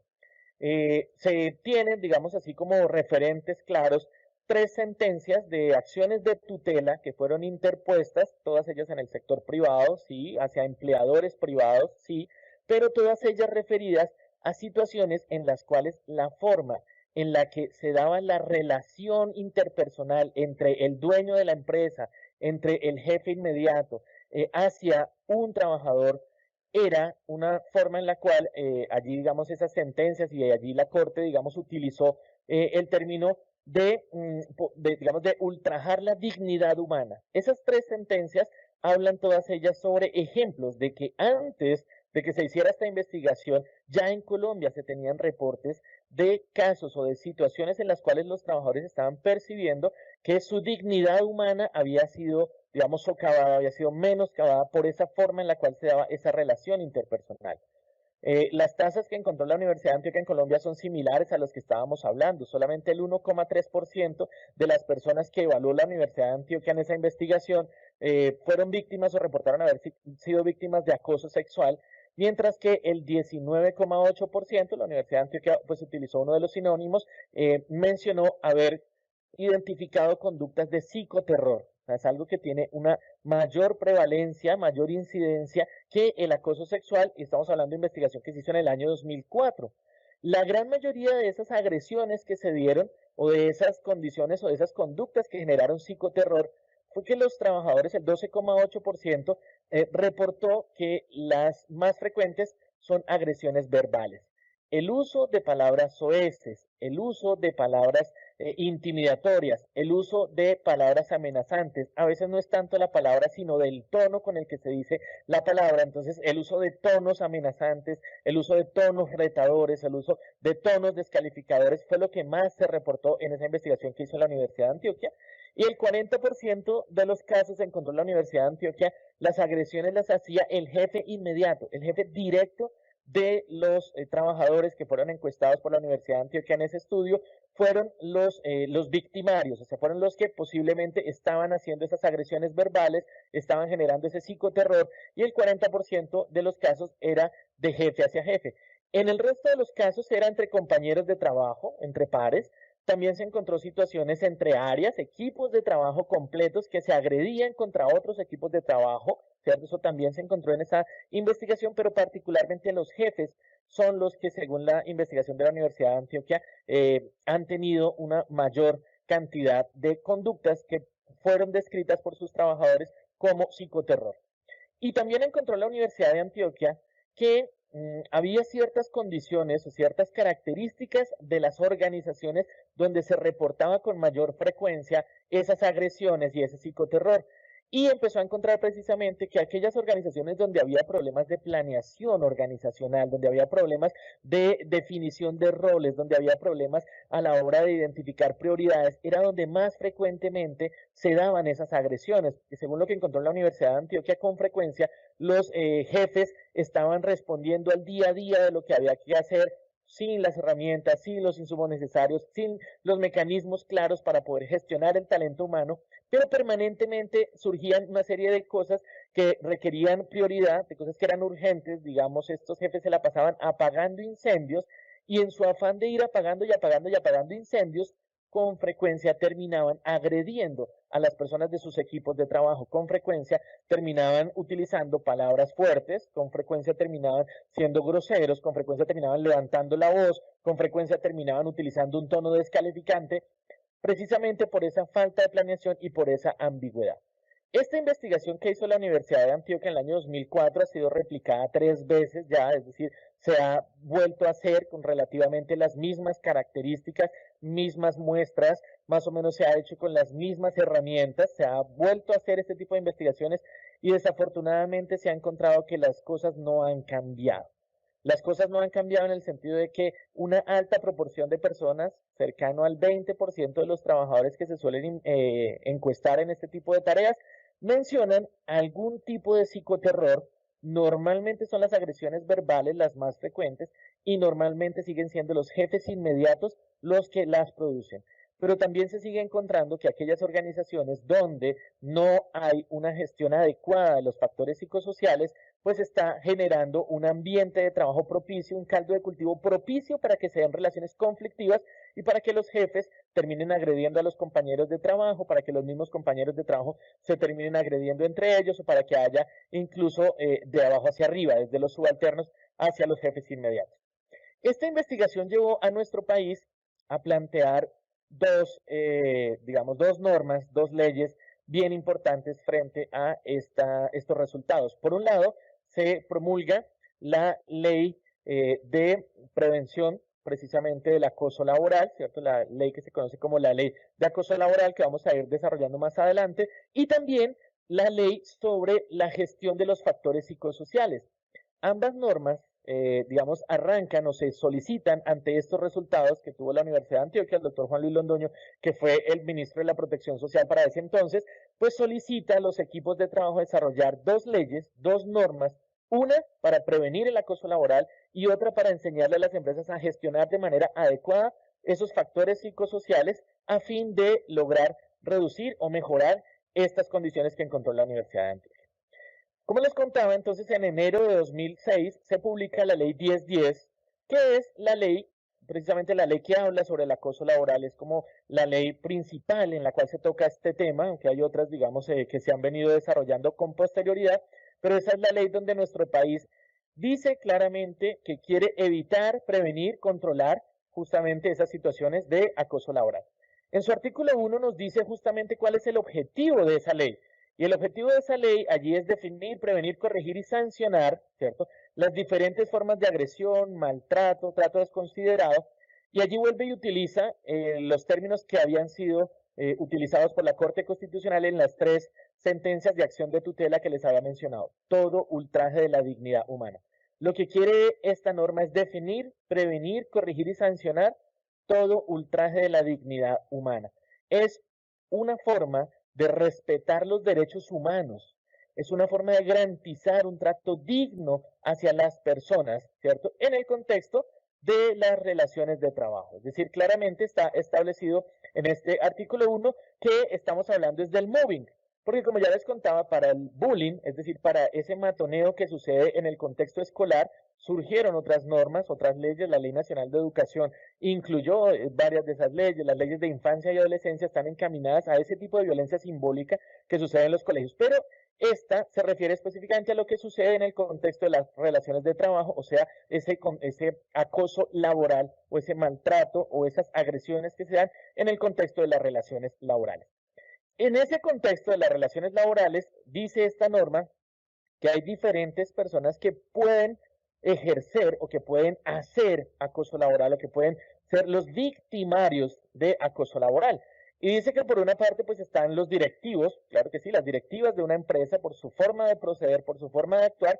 Se tienen, digamos así, como referentes claros 3 sentencias de acciones de tutela que fueron interpuestas, todas ellas en el sector privado, sí, hacia empleadores privados, sí, pero todas ellas referidas a situaciones en las cuales la forma en la que se daba la relación interpersonal entre el dueño de la empresa, entre el jefe inmediato, hacia un trabajador, era una forma en la cual allí, digamos, esas sentencias y allí la Corte, digamos, utilizó el término digamos, de ultrajar la dignidad humana. Esas tres sentencias hablan todas ellas sobre ejemplos de que antes de que se hiciera esta investigación, ya en Colombia se tenían reportes de casos o de situaciones en las cuales los trabajadores estaban percibiendo que su dignidad humana había sido, digamos, socavada, había sido menoscabada por esa forma en la cual se daba esa relación interpersonal. Las tasas que encontró la Universidad de Antioquia en Colombia son similares a los que estábamos hablando. Solamente el 1,3% de las personas que evaluó la Universidad de Antioquia en esa investigación fueron víctimas o reportaron haber sido víctimas de acoso sexual, mientras que el 19,8%, la Universidad de Antioquia pues utilizó uno de los sinónimos, mencionó haber identificado conductas de psicoterror. O sea, es algo que tiene una mayor prevalencia, mayor incidencia que el acoso sexual, y estamos hablando de investigación que se hizo en el año 2004. La gran mayoría de esas agresiones que se dieron, o de esas condiciones o de esas conductas que generaron psicoterror, fue que los trabajadores, el 12,8%, reportó que las más frecuentes son agresiones verbales. El uso de palabras soeces, el uso de palabras intimidatorias, el uso de palabras amenazantes. A veces no es tanto la palabra, sino del tono con el que se dice la palabra. Entonces, el uso de tonos amenazantes, el uso de tonos retadores, el uso de tonos descalificadores fue lo que más se reportó en esa investigación que hizo la Universidad de Antioquia. Y el 40% de los casos encontró la Universidad de Antioquia, las agresiones las hacía el jefe inmediato, el jefe directo de los trabajadores que fueron encuestados por la Universidad de Antioquia en ese estudio, fueron los victimarios, o sea, fueron los que posiblemente estaban haciendo esas agresiones verbales, estaban generando ese psicoterror, y el 40% de los casos era de jefe hacia jefe. En el resto de los casos era entre compañeros de trabajo, entre pares. También se encontró situaciones entre áreas, equipos de trabajo completos que se agredían contra otros equipos de trabajo, ¿cierto? Eso también se encontró en esa investigación, pero particularmente los jefes son los que, según la investigación de la Universidad de Antioquia, han tenido una mayor cantidad de conductas que fueron descritas por sus trabajadores como psicoterror. Y también encontró la Universidad de Antioquia que había ciertas condiciones o ciertas características de las organizaciones donde se reportaba con mayor frecuencia esas agresiones y ese psicoterror. Y empezó a encontrar precisamente que aquellas organizaciones donde había problemas de planeación organizacional, donde había problemas de definición de roles, donde había problemas a la hora de identificar prioridades, era donde más frecuentemente se daban esas agresiones. Y según lo que encontró la Universidad de Antioquia, con frecuencia los jefes estaban respondiendo al día a día de lo que había que hacer, sin las herramientas, sin los insumos necesarios, sin los mecanismos claros para poder gestionar el talento humano, pero permanentemente surgían una serie de cosas que requerían prioridad, de cosas que eran urgentes. Digamos, estos jefes se la pasaban apagando incendios, y en su afán de ir apagando y apagando y apagando incendios, con frecuencia terminaban agrediendo a las personas de sus equipos de trabajo, con frecuencia terminaban utilizando palabras fuertes, con frecuencia terminaban siendo groseros, con frecuencia terminaban levantando la voz, con frecuencia terminaban utilizando un tono descalificante, precisamente por esa falta de planeación y por esa ambigüedad. Esta investigación que hizo la Universidad de Antioquia en el año 2004 ha sido replicada 3 veces ya, es decir, se ha vuelto a hacer con relativamente las mismas características, mismas muestras, más o menos se ha hecho con las mismas herramientas, se ha vuelto a hacer este tipo de investigaciones, y desafortunadamente se ha encontrado que las cosas no han cambiado. Las cosas no han cambiado en el sentido de que una alta proporción de personas, cercano al 20% de los trabajadores que se suelen encuestar en este tipo de tareas, mencionan algún tipo de psicoterror. Normalmente son las agresiones verbales las más frecuentes, y normalmente siguen siendo los jefes inmediatos los que las producen. Pero también se sigue encontrando que aquellas organizaciones donde no hay una gestión adecuada de los factores psicosociales, pues está generando un ambiente de trabajo propicio, un caldo de cultivo propicio para que se den relaciones conflictivas y para que los jefes terminen agrediendo a los compañeros de trabajo, para que los mismos compañeros de trabajo se terminen agrediendo entre ellos, o para que haya incluso de abajo hacia arriba, desde los subalternos hacia los jefes inmediatos. Esta investigación llevó a nuestro país a plantear dos normas, dos leyes bien importantes frente a estos resultados. Por un lado, se promulga la ley de prevención precisamente del acoso laboral, ¿cierto? La ley que se conoce como la ley de acoso laboral, que vamos a ir desarrollando más adelante, y también la ley sobre la gestión de los factores psicosociales. Ambas normas, digamos, arrancan o se solicitan ante estos resultados que tuvo la Universidad de Antioquia, el doctor Juan Luis Londoño, que fue el ministro de la Protección Social para ese entonces, pues solicita a los equipos de trabajo desarrollar dos leyes, dos normas, una para prevenir el acoso laboral y otra para enseñarle a las empresas a gestionar de manera adecuada esos factores psicosociales a fin de lograr reducir o mejorar estas condiciones que encontró la Universidad de Antioquia. Como les contaba, entonces en enero de 2006 se publica la ley 1010, que es la ley, precisamente la ley que habla sobre el acoso laboral, es como la ley principal en la cual se toca este tema, aunque hay otras, digamos, que se han venido desarrollando con posterioridad, pero esa es la ley donde nuestro país dice claramente que quiere evitar, prevenir, controlar justamente esas situaciones de acoso laboral. En su artículo 1 nos dice justamente cuál es el objetivo de esa ley. Y el objetivo de esa ley allí es definir, prevenir, corregir y sancionar, ¿cierto?, las diferentes formas de agresión, maltrato, trato desconsiderado, y allí vuelve y utiliza los términos que habían sido utilizados por la Corte Constitucional en las tres sentencias de acción de tutela que les había mencionado. Todo ultraje de la dignidad humana. Lo que quiere esta norma es definir, prevenir, corregir y sancionar todo ultraje de la dignidad humana. Es una forma de respetar los derechos humanos, es una forma de garantizar un trato digno hacia las personas, ¿cierto?, en el contexto de las relaciones de trabajo. Es decir, claramente está establecido en este artículo 1 que estamos hablando es del mobbing, porque como ya les contaba, para el bullying, es decir, para ese matoneo que sucede en el contexto escolar, surgieron otras normas, otras leyes. La Ley Nacional de Educación incluyó varias de esas leyes. Las leyes de infancia y adolescencia están encaminadas a ese tipo de violencia simbólica que sucede en los colegios, pero esta se refiere específicamente a lo que sucede en el contexto de las relaciones de trabajo, o sea, ese acoso laboral o ese maltrato o esas agresiones que se dan en el contexto de las relaciones laborales. En ese contexto de las relaciones laborales, dice esta norma que hay diferentes personas que pueden ejercer o que pueden hacer acoso laboral o que pueden ser los victimarios de acoso laboral. Y dice que por una parte pues están los directivos, claro que sí, las directivas de una empresa por su forma de proceder, por su forma de actuar,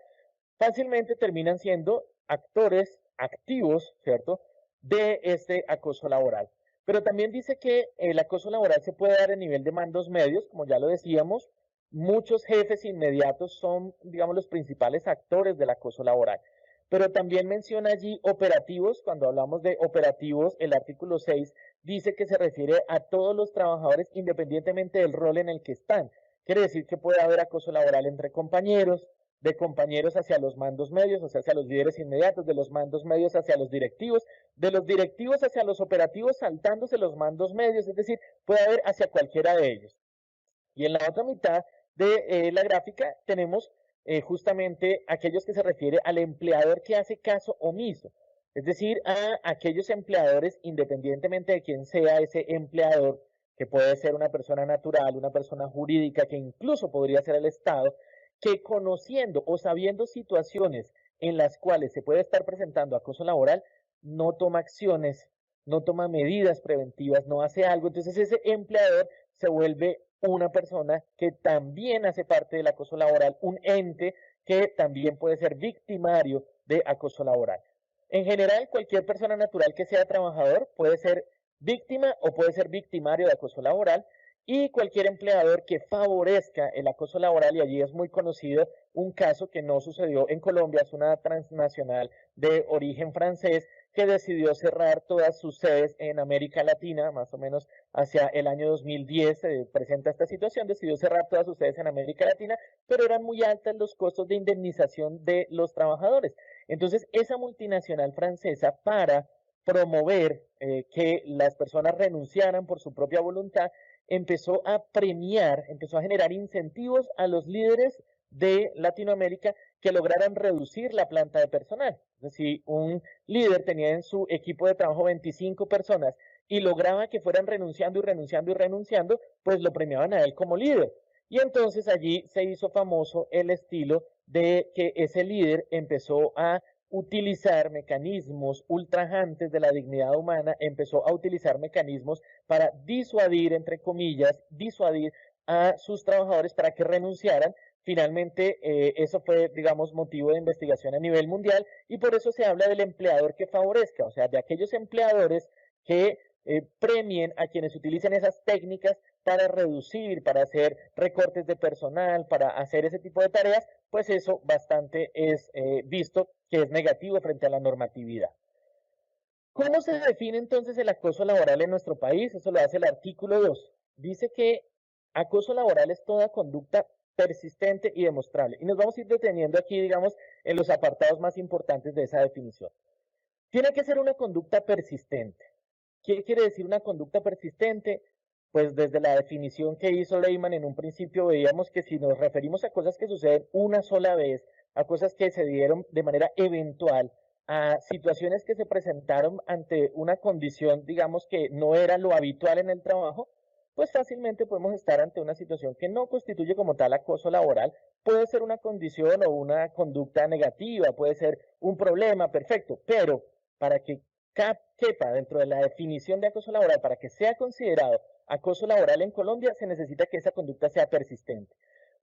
fácilmente terminan siendo actores activos, ¿cierto?, de este acoso laboral. Pero también dice que el acoso laboral se puede dar a nivel de mandos medios, como ya lo decíamos. Muchos jefes inmediatos son, digamos, los principales actores del acoso laboral. Pero también menciona allí operativos. Cuando hablamos de operativos, el artículo 6 dice que se refiere a todos los trabajadores independientemente del rol en el que están. Quiere decir que puede haber acoso laboral entre compañeros, de compañeros hacia los mandos medios, o sea, hacia los líderes inmediatos, de los mandos medios hacia los directivos, de los directivos hacia los operativos saltándose los mandos medios, es decir, puede haber hacia cualquiera de ellos. Y en la otra mitad de la gráfica tenemos justamente aquellos que se refiere al empleador que hace caso omiso, es decir, a aquellos empleadores, independientemente de quién sea ese empleador, que puede ser una persona natural, una persona jurídica, que incluso podría ser el Estado, que conociendo o sabiendo situaciones en las cuales se puede estar presentando acoso laboral, no toma acciones, no toma medidas preventivas, no hace algo. Entonces ese empleador se vuelve una persona que también hace parte del acoso laboral, un ente que también puede ser victimario de acoso laboral. En general, cualquier persona natural que sea trabajador puede ser víctima o puede ser victimario de acoso laboral, y cualquier empleador que favorezca el acoso laboral, y allí es muy conocido un caso que no sucedió en Colombia, es una transnacional de origen francés que decidió cerrar todas sus sedes en América Latina, más o menos hacia el año 2010 se presenta esta situación, decidió cerrar todas sus sedes en América Latina, pero eran muy altos los costos de indemnización de los trabajadores. Entonces, esa multinacional francesa, para promover que las personas renunciaran por su propia voluntad, empezó a premiar, empezó a generar incentivos a los líderes de Latinoamérica que lograran reducir la planta de personal. Es decir, un líder tenía en su equipo de trabajo 25 personas y lograba que fueran renunciando y renunciando y renunciando, pues lo premiaban a él como líder. Y entonces allí se hizo famoso el estilo de que ese líder empezó a utilizar mecanismos ultrajantes de la dignidad humana, empezó a utilizar mecanismos para disuadir, entre comillas, disuadir a sus trabajadores para que renunciaran. Finalmente, eso fue, digamos, motivo de investigación a nivel mundial y por eso se habla del empleador que favorezca, o sea, de aquellos empleadores que premien a quienes utilicen esas técnicas para reducir, para hacer recortes de personal, para hacer ese tipo de tareas, pues eso bastante es visto que es negativo frente a la normatividad. ¿Cómo se define entonces el acoso laboral en nuestro país? Eso lo hace el artículo 2. Dice que acoso laboral es toda conducta persistente y demostrable. Y nos vamos a ir deteniendo aquí, digamos, en los apartados más importantes de esa definición. Tiene que ser una conducta persistente. ¿Qué quiere decir una conducta persistente? Pues desde la definición que hizo Lehman en un principio veíamos que si nos referimos a cosas que suceden una sola vez, a cosas que se dieron de manera eventual, a situaciones que se presentaron ante una condición, digamos, que no era lo habitual en el trabajo, pues fácilmente podemos estar ante una situación que no constituye como tal acoso laboral. Puede ser una condición o una conducta negativa, puede ser un problema, perfecto, pero para que quepa dentro de la definición de acoso laboral, para que sea considerado acoso laboral en Colombia, se necesita que esa conducta sea persistente.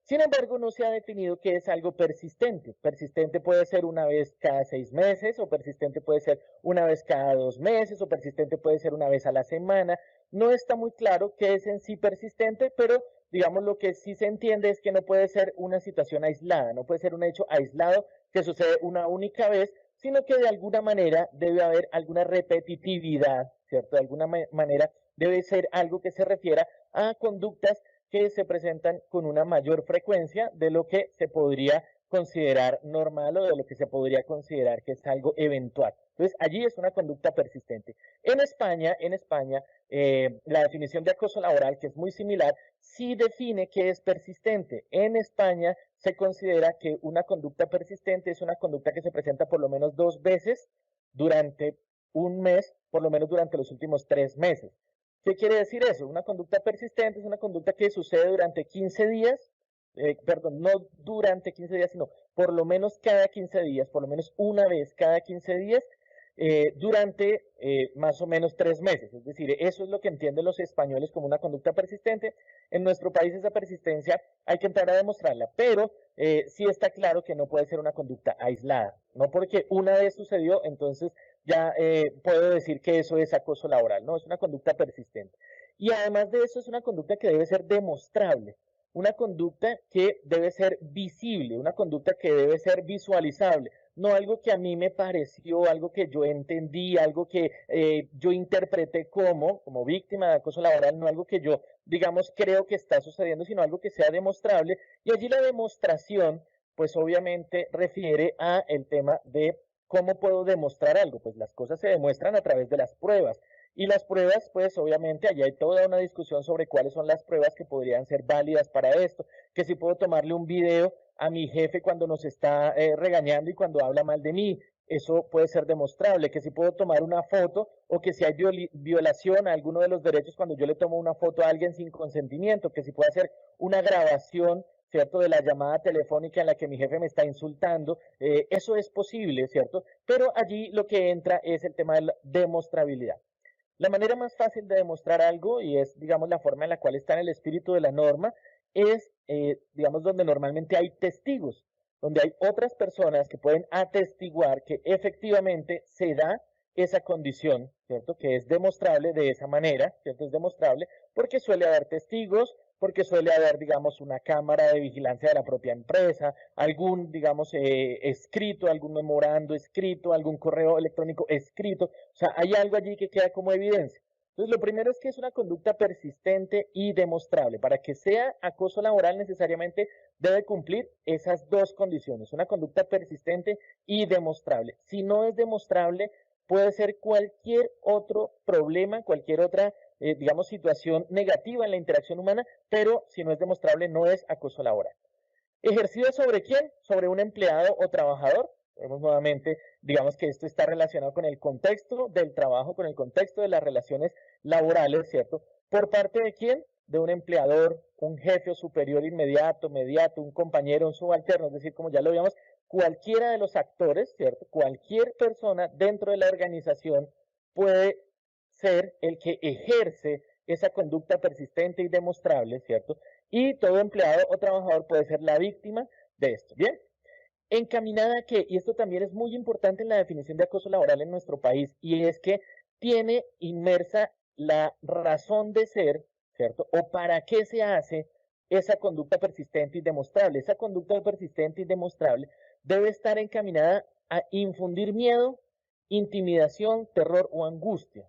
Sin embargo, no se ha definido qué es algo persistente. Persistente puede ser una vez cada 6 meses, o persistente puede ser una vez cada 2 meses, o persistente puede ser una vez a la semana. No está muy claro qué es en sí persistente, pero digamos lo que sí se entiende es que no puede ser una situación aislada, no puede ser un hecho aislado que sucede una única vez, sino que de alguna manera debe haber alguna repetitividad, ¿cierto? De alguna manera debe ser algo que se refiera a conductas que se presentan con una mayor frecuencia de lo que se podría considerar normal o de lo que se podría considerar que es algo eventual. Entonces, allí es una conducta persistente. En España, la definición de acoso laboral, que es muy similar, sí define qué es persistente. En España se considera que una conducta persistente es una conducta que se presenta por lo menos 2 veces durante un mes, por lo menos durante los últimos 3 meses. ¿Qué quiere decir eso? Una conducta persistente es una conducta que sucede durante 15 días, no durante 15 días, sino por lo menos cada 15 días, por lo menos una vez cada 15 días, durante más o menos 3 meses. Es decir, eso es lo que entienden los españoles como una conducta persistente. En nuestro país esa persistencia hay que entrar a demostrarla, pero sí está claro que no puede ser una conducta aislada. No porque una vez sucedió, entonces ya puedo decir que eso es acoso laboral. No, es una conducta persistente. Y además de eso es una conducta que debe ser demostrable. Una conducta que debe ser visible, una conducta que debe ser visualizable, no algo que a mí me pareció, algo que yo entendí, algo que yo interpreté como víctima de acoso laboral, no algo que yo, digamos, creo que está sucediendo, sino algo que sea demostrable. Y allí la demostración, pues obviamente refiere a el tema de cómo puedo demostrar algo. Pues las cosas se demuestran a través de las pruebas. Y las pruebas, pues obviamente allá hay toda una discusión sobre cuáles son las pruebas que podrían ser válidas para esto, que si puedo tomarle un video a mi jefe cuando nos está regañando y cuando habla mal de mí, eso puede ser demostrable, que si puedo tomar una foto o que si hay violación a alguno de los derechos cuando yo le tomo una foto a alguien sin consentimiento, que si puedo hacer una grabación, ¿cierto?, de la llamada telefónica en la que mi jefe me está insultando, eso es posible, ¿cierto? Pero allí lo que entra es el tema de la demostrabilidad. La manera más fácil de demostrar algo, y es, digamos, la forma en la cual está en el espíritu de la norma, es, digamos, donde normalmente hay testigos, donde hay otras personas que pueden atestiguar que efectivamente se da esa condición, ¿cierto? Que es demostrable de esa manera, ¿cierto? Es demostrable porque suele haber testigos, porque suele haber, digamos, una cámara de vigilancia de la propia empresa, algún, digamos, escrito, algún memorando escrito, algún correo electrónico escrito. O sea, hay algo allí que queda como evidencia. Entonces, lo primero es que es una conducta persistente y demostrable. Para que sea acoso laboral, necesariamente debe cumplir esas dos condiciones, una conducta persistente y demostrable. Si no es demostrable, puede ser cualquier otro problema, cualquier otra digamos, situación negativa en la interacción humana, pero si no es demostrable, no es acoso laboral. ¿Ejercido sobre quién? Sobre un empleado o trabajador. Vemos nuevamente, digamos que esto está relacionado con el contexto del trabajo, con el contexto de las relaciones laborales, ¿cierto? ¿Por parte de quién? de un empleador, un jefe o superior inmediato, un compañero, un subalterno, es decir, como ya lo veíamos, cualquiera de los actores, ¿cierto? Cualquier persona dentro de la organización puede ser el que ejerce esa conducta persistente y demostrable, ¿cierto? Y todo empleado o trabajador puede ser la víctima de esto. Bien, encaminada a que, y esto también es muy importante en la definición de acoso laboral en nuestro país, y es que tiene inmersa la razón de ser, ¿cierto? O para qué se hace esa conducta persistente y demostrable. Esa conducta persistente y demostrable debe estar encaminada a infundir miedo, intimidación, terror o angustia.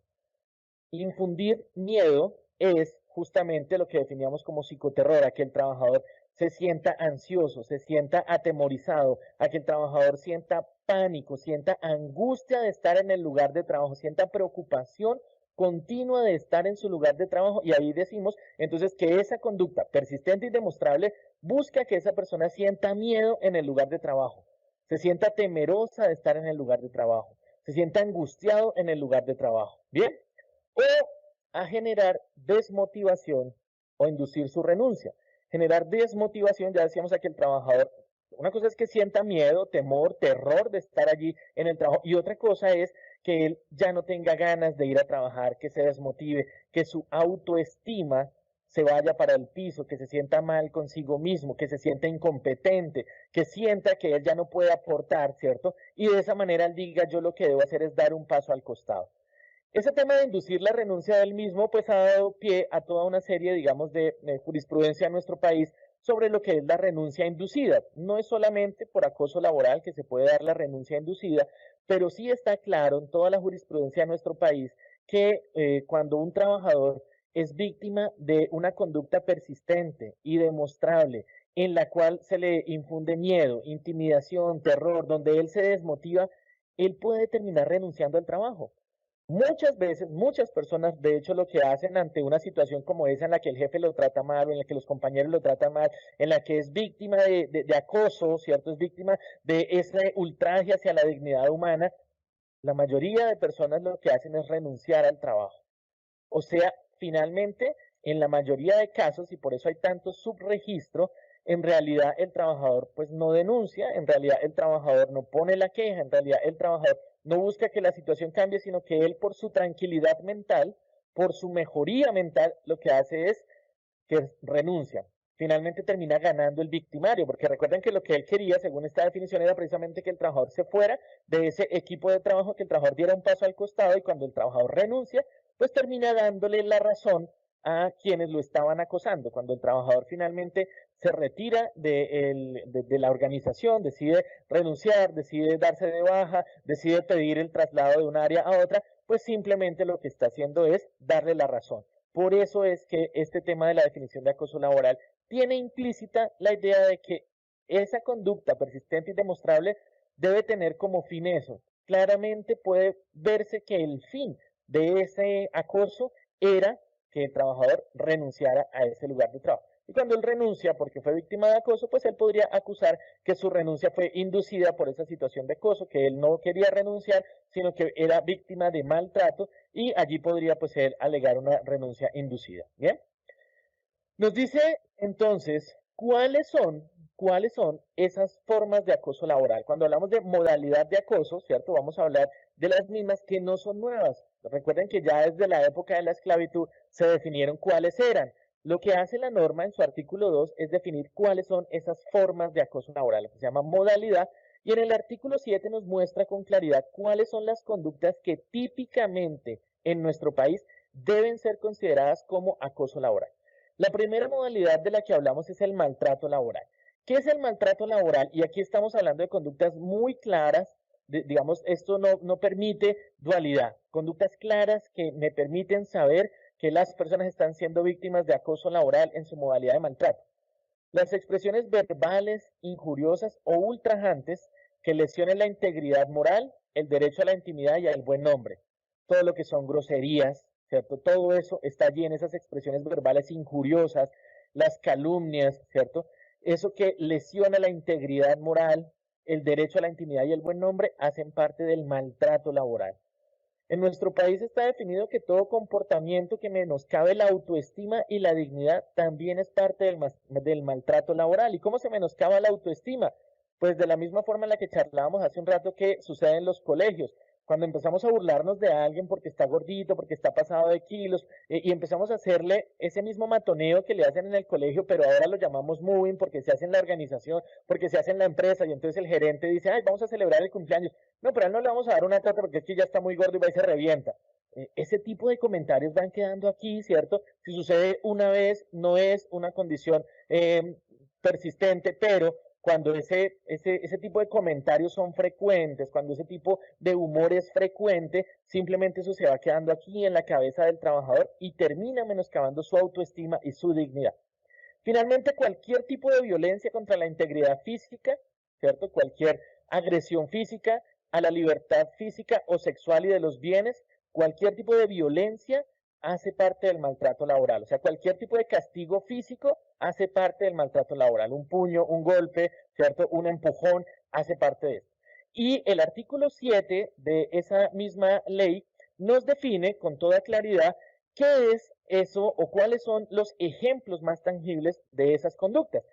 Infundir miedo es justamente lo que definíamos como psicoterror, a que el trabajador se sienta ansioso, se sienta atemorizado, a que el trabajador sienta pánico, sienta angustia de estar en el lugar de trabajo, sienta preocupación continua de estar en su lugar de trabajo, y ahí decimos entonces que esa conducta persistente y demostrable busca que esa persona sienta miedo en el lugar de trabajo, se sienta temerosa de estar en el lugar de trabajo, se sienta angustiado en el lugar de trabajo. Bien, o a generar desmotivación o inducir su renuncia. Generar desmotivación, ya decíamos aquí, el trabajador, una cosa es que sienta miedo, temor, terror de estar allí en el trabajo, y otra cosa es que él ya no tenga ganas de ir a trabajar, que se desmotive, que su autoestima se vaya para el piso, que se sienta mal consigo mismo, que se sienta incompetente, que sienta que él ya no puede aportar, ¿cierto? Y de esa manera él diga, yo lo que debo hacer es dar un paso al costado. Ese tema de inducir la renuncia del mismo, pues ha dado pie a toda una serie, digamos, de jurisprudencia en nuestro país sobre lo que es la renuncia inducida. No es solamente por acoso laboral que se puede dar la renuncia inducida, pero sí está claro en toda la jurisprudencia de nuestro país que cuando un trabajador es víctima de una conducta persistente y demostrable, en la cual se le infunde miedo, intimidación, terror, donde él se desmotiva, él puede terminar renunciando al trabajo. Muchas veces, muchas personas, de hecho, lo que hacen ante una situación como esa en la que el jefe lo trata mal, o en la que los compañeros lo tratan mal, en la que es víctima de acoso, ¿cierto? Es víctima de ese ultraje hacia la dignidad humana, la mayoría de personas lo que hacen es renunciar al trabajo. O sea, finalmente, en la mayoría de casos, y por eso hay tanto subregistro, en realidad el trabajador pues no denuncia, en realidad el trabajador no pone la queja, en realidad el trabajador no busca que la situación cambie, sino que él por su tranquilidad mental, por su mejoría mental, lo que hace es que renuncia. Finalmente termina ganando el victimario, porque recuerden que lo que él quería, según esta definición, era precisamente que el trabajador se fuera de ese equipo de trabajo, que el trabajador diera un paso al costado, y cuando el trabajador renuncia, pues termina dándole la razón a quienes lo estaban acosando. Cuando el trabajador finalmente se retira de la organización, decide renunciar, decide darse de baja, decide pedir el traslado de un área a otra, pues simplemente lo que está haciendo es darle la razón. Por eso es que este tema de la definición de acoso laboral tiene implícita la idea de que esa conducta persistente y demostrable debe tener como fin eso. Claramente puede verse que el fin de ese acoso era que el trabajador renunciara a ese lugar de trabajo. Y cuando él renuncia porque fue víctima de acoso, pues él podría acusar que su renuncia fue inducida por esa situación de acoso, que él no quería renunciar, sino que era víctima de maltrato, y allí podría pues él alegar una renuncia inducida. Bien, nos dice entonces cuáles son esas formas de acoso laboral. Cuando hablamos de modalidad de acoso, ¿cierto? Vamos a hablar de las mismas que no son nuevas. Recuerden que ya desde la época de la esclavitud se definieron cuáles eran. Lo que hace la norma en su artículo 2 es definir cuáles son esas formas de acoso laboral, lo que se llama modalidad, y en el artículo 7 nos muestra con claridad cuáles son las conductas que típicamente en nuestro país deben ser consideradas como acoso laboral. La primera modalidad de la que hablamos es el maltrato laboral. ¿Qué es el maltrato laboral? Y aquí estamos hablando de conductas muy claras, digamos, esto no permite dualidad, conductas claras que me permiten saber que las personas están siendo víctimas de acoso laboral en su modalidad de maltrato. Las expresiones verbales, injuriosas o ultrajantes que lesionen la integridad moral, el derecho a la intimidad y al buen nombre. Todo lo que son groserías, ¿cierto? Todo eso está allí en esas expresiones verbales injuriosas, las calumnias, ¿cierto? Eso que lesiona la integridad moral, el derecho a la intimidad y el buen nombre, hacen parte del maltrato laboral. En nuestro país está definido que todo comportamiento que menoscabe la autoestima y la dignidad también es parte del maltrato laboral. ¿Y cómo se menoscaba la autoestima? Pues de la misma forma en la que charlábamos hace un rato que sucede en los colegios. Cuando empezamos a burlarnos de alguien porque está gordito, porque está pasado de kilos, y empezamos a hacerle ese mismo matoneo que le hacen en el colegio, pero ahora lo llamamos moving porque se hace en la organización, porque se hace en la empresa, y entonces el gerente dice, ay, vamos a celebrar el cumpleaños. No, pero a él no le vamos a dar una tarta porque es que ya está muy gordo y va y se revienta. Ese tipo de comentarios van quedando aquí, ¿cierto? Si sucede una vez, no es una condición persistente, pero cuando ese tipo de comentarios son frecuentes, cuando ese tipo de humor es frecuente, simplemente eso se va quedando aquí en la cabeza del trabajador y termina menoscabando su autoestima y su dignidad. Finalmente, cualquier tipo de violencia contra la integridad física, ¿cierto? Cualquier agresión física a la libertad física o sexual y de los bienes, cualquier tipo de violencia hace parte del maltrato laboral. O sea, cualquier tipo de castigo físico hace parte del maltrato laboral. Un puño, un golpe, ¿cierto? Un empujón hace parte de esto. Y el artículo 7 de esa misma ley nos define con toda claridad qué es eso o cuáles son los ejemplos más tangibles de esas conductas.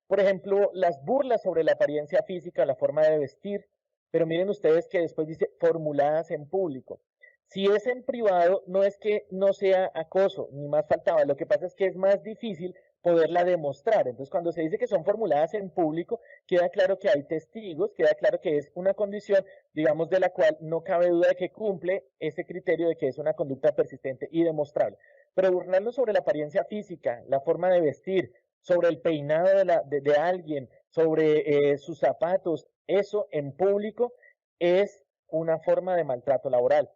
Por ejemplo, las burlas sobre la apariencia física, la forma de vestir, pero miren ustedes que después dice formuladas en público. Si es en privado, no es que no sea acoso, ni más faltaba, lo que pasa es que es más difícil poderla demostrar. Entonces, cuando se dice que son formuladas en público, queda claro que hay testigos, queda claro que es una condición, digamos, de la cual no cabe duda de que cumple ese criterio de que es una conducta persistente y demostrable. Pero burlarnos sobre la apariencia física, la forma de vestir, sobre el peinado de alguien, sobre sus zapatos, eso en público es una forma de maltrato laboral.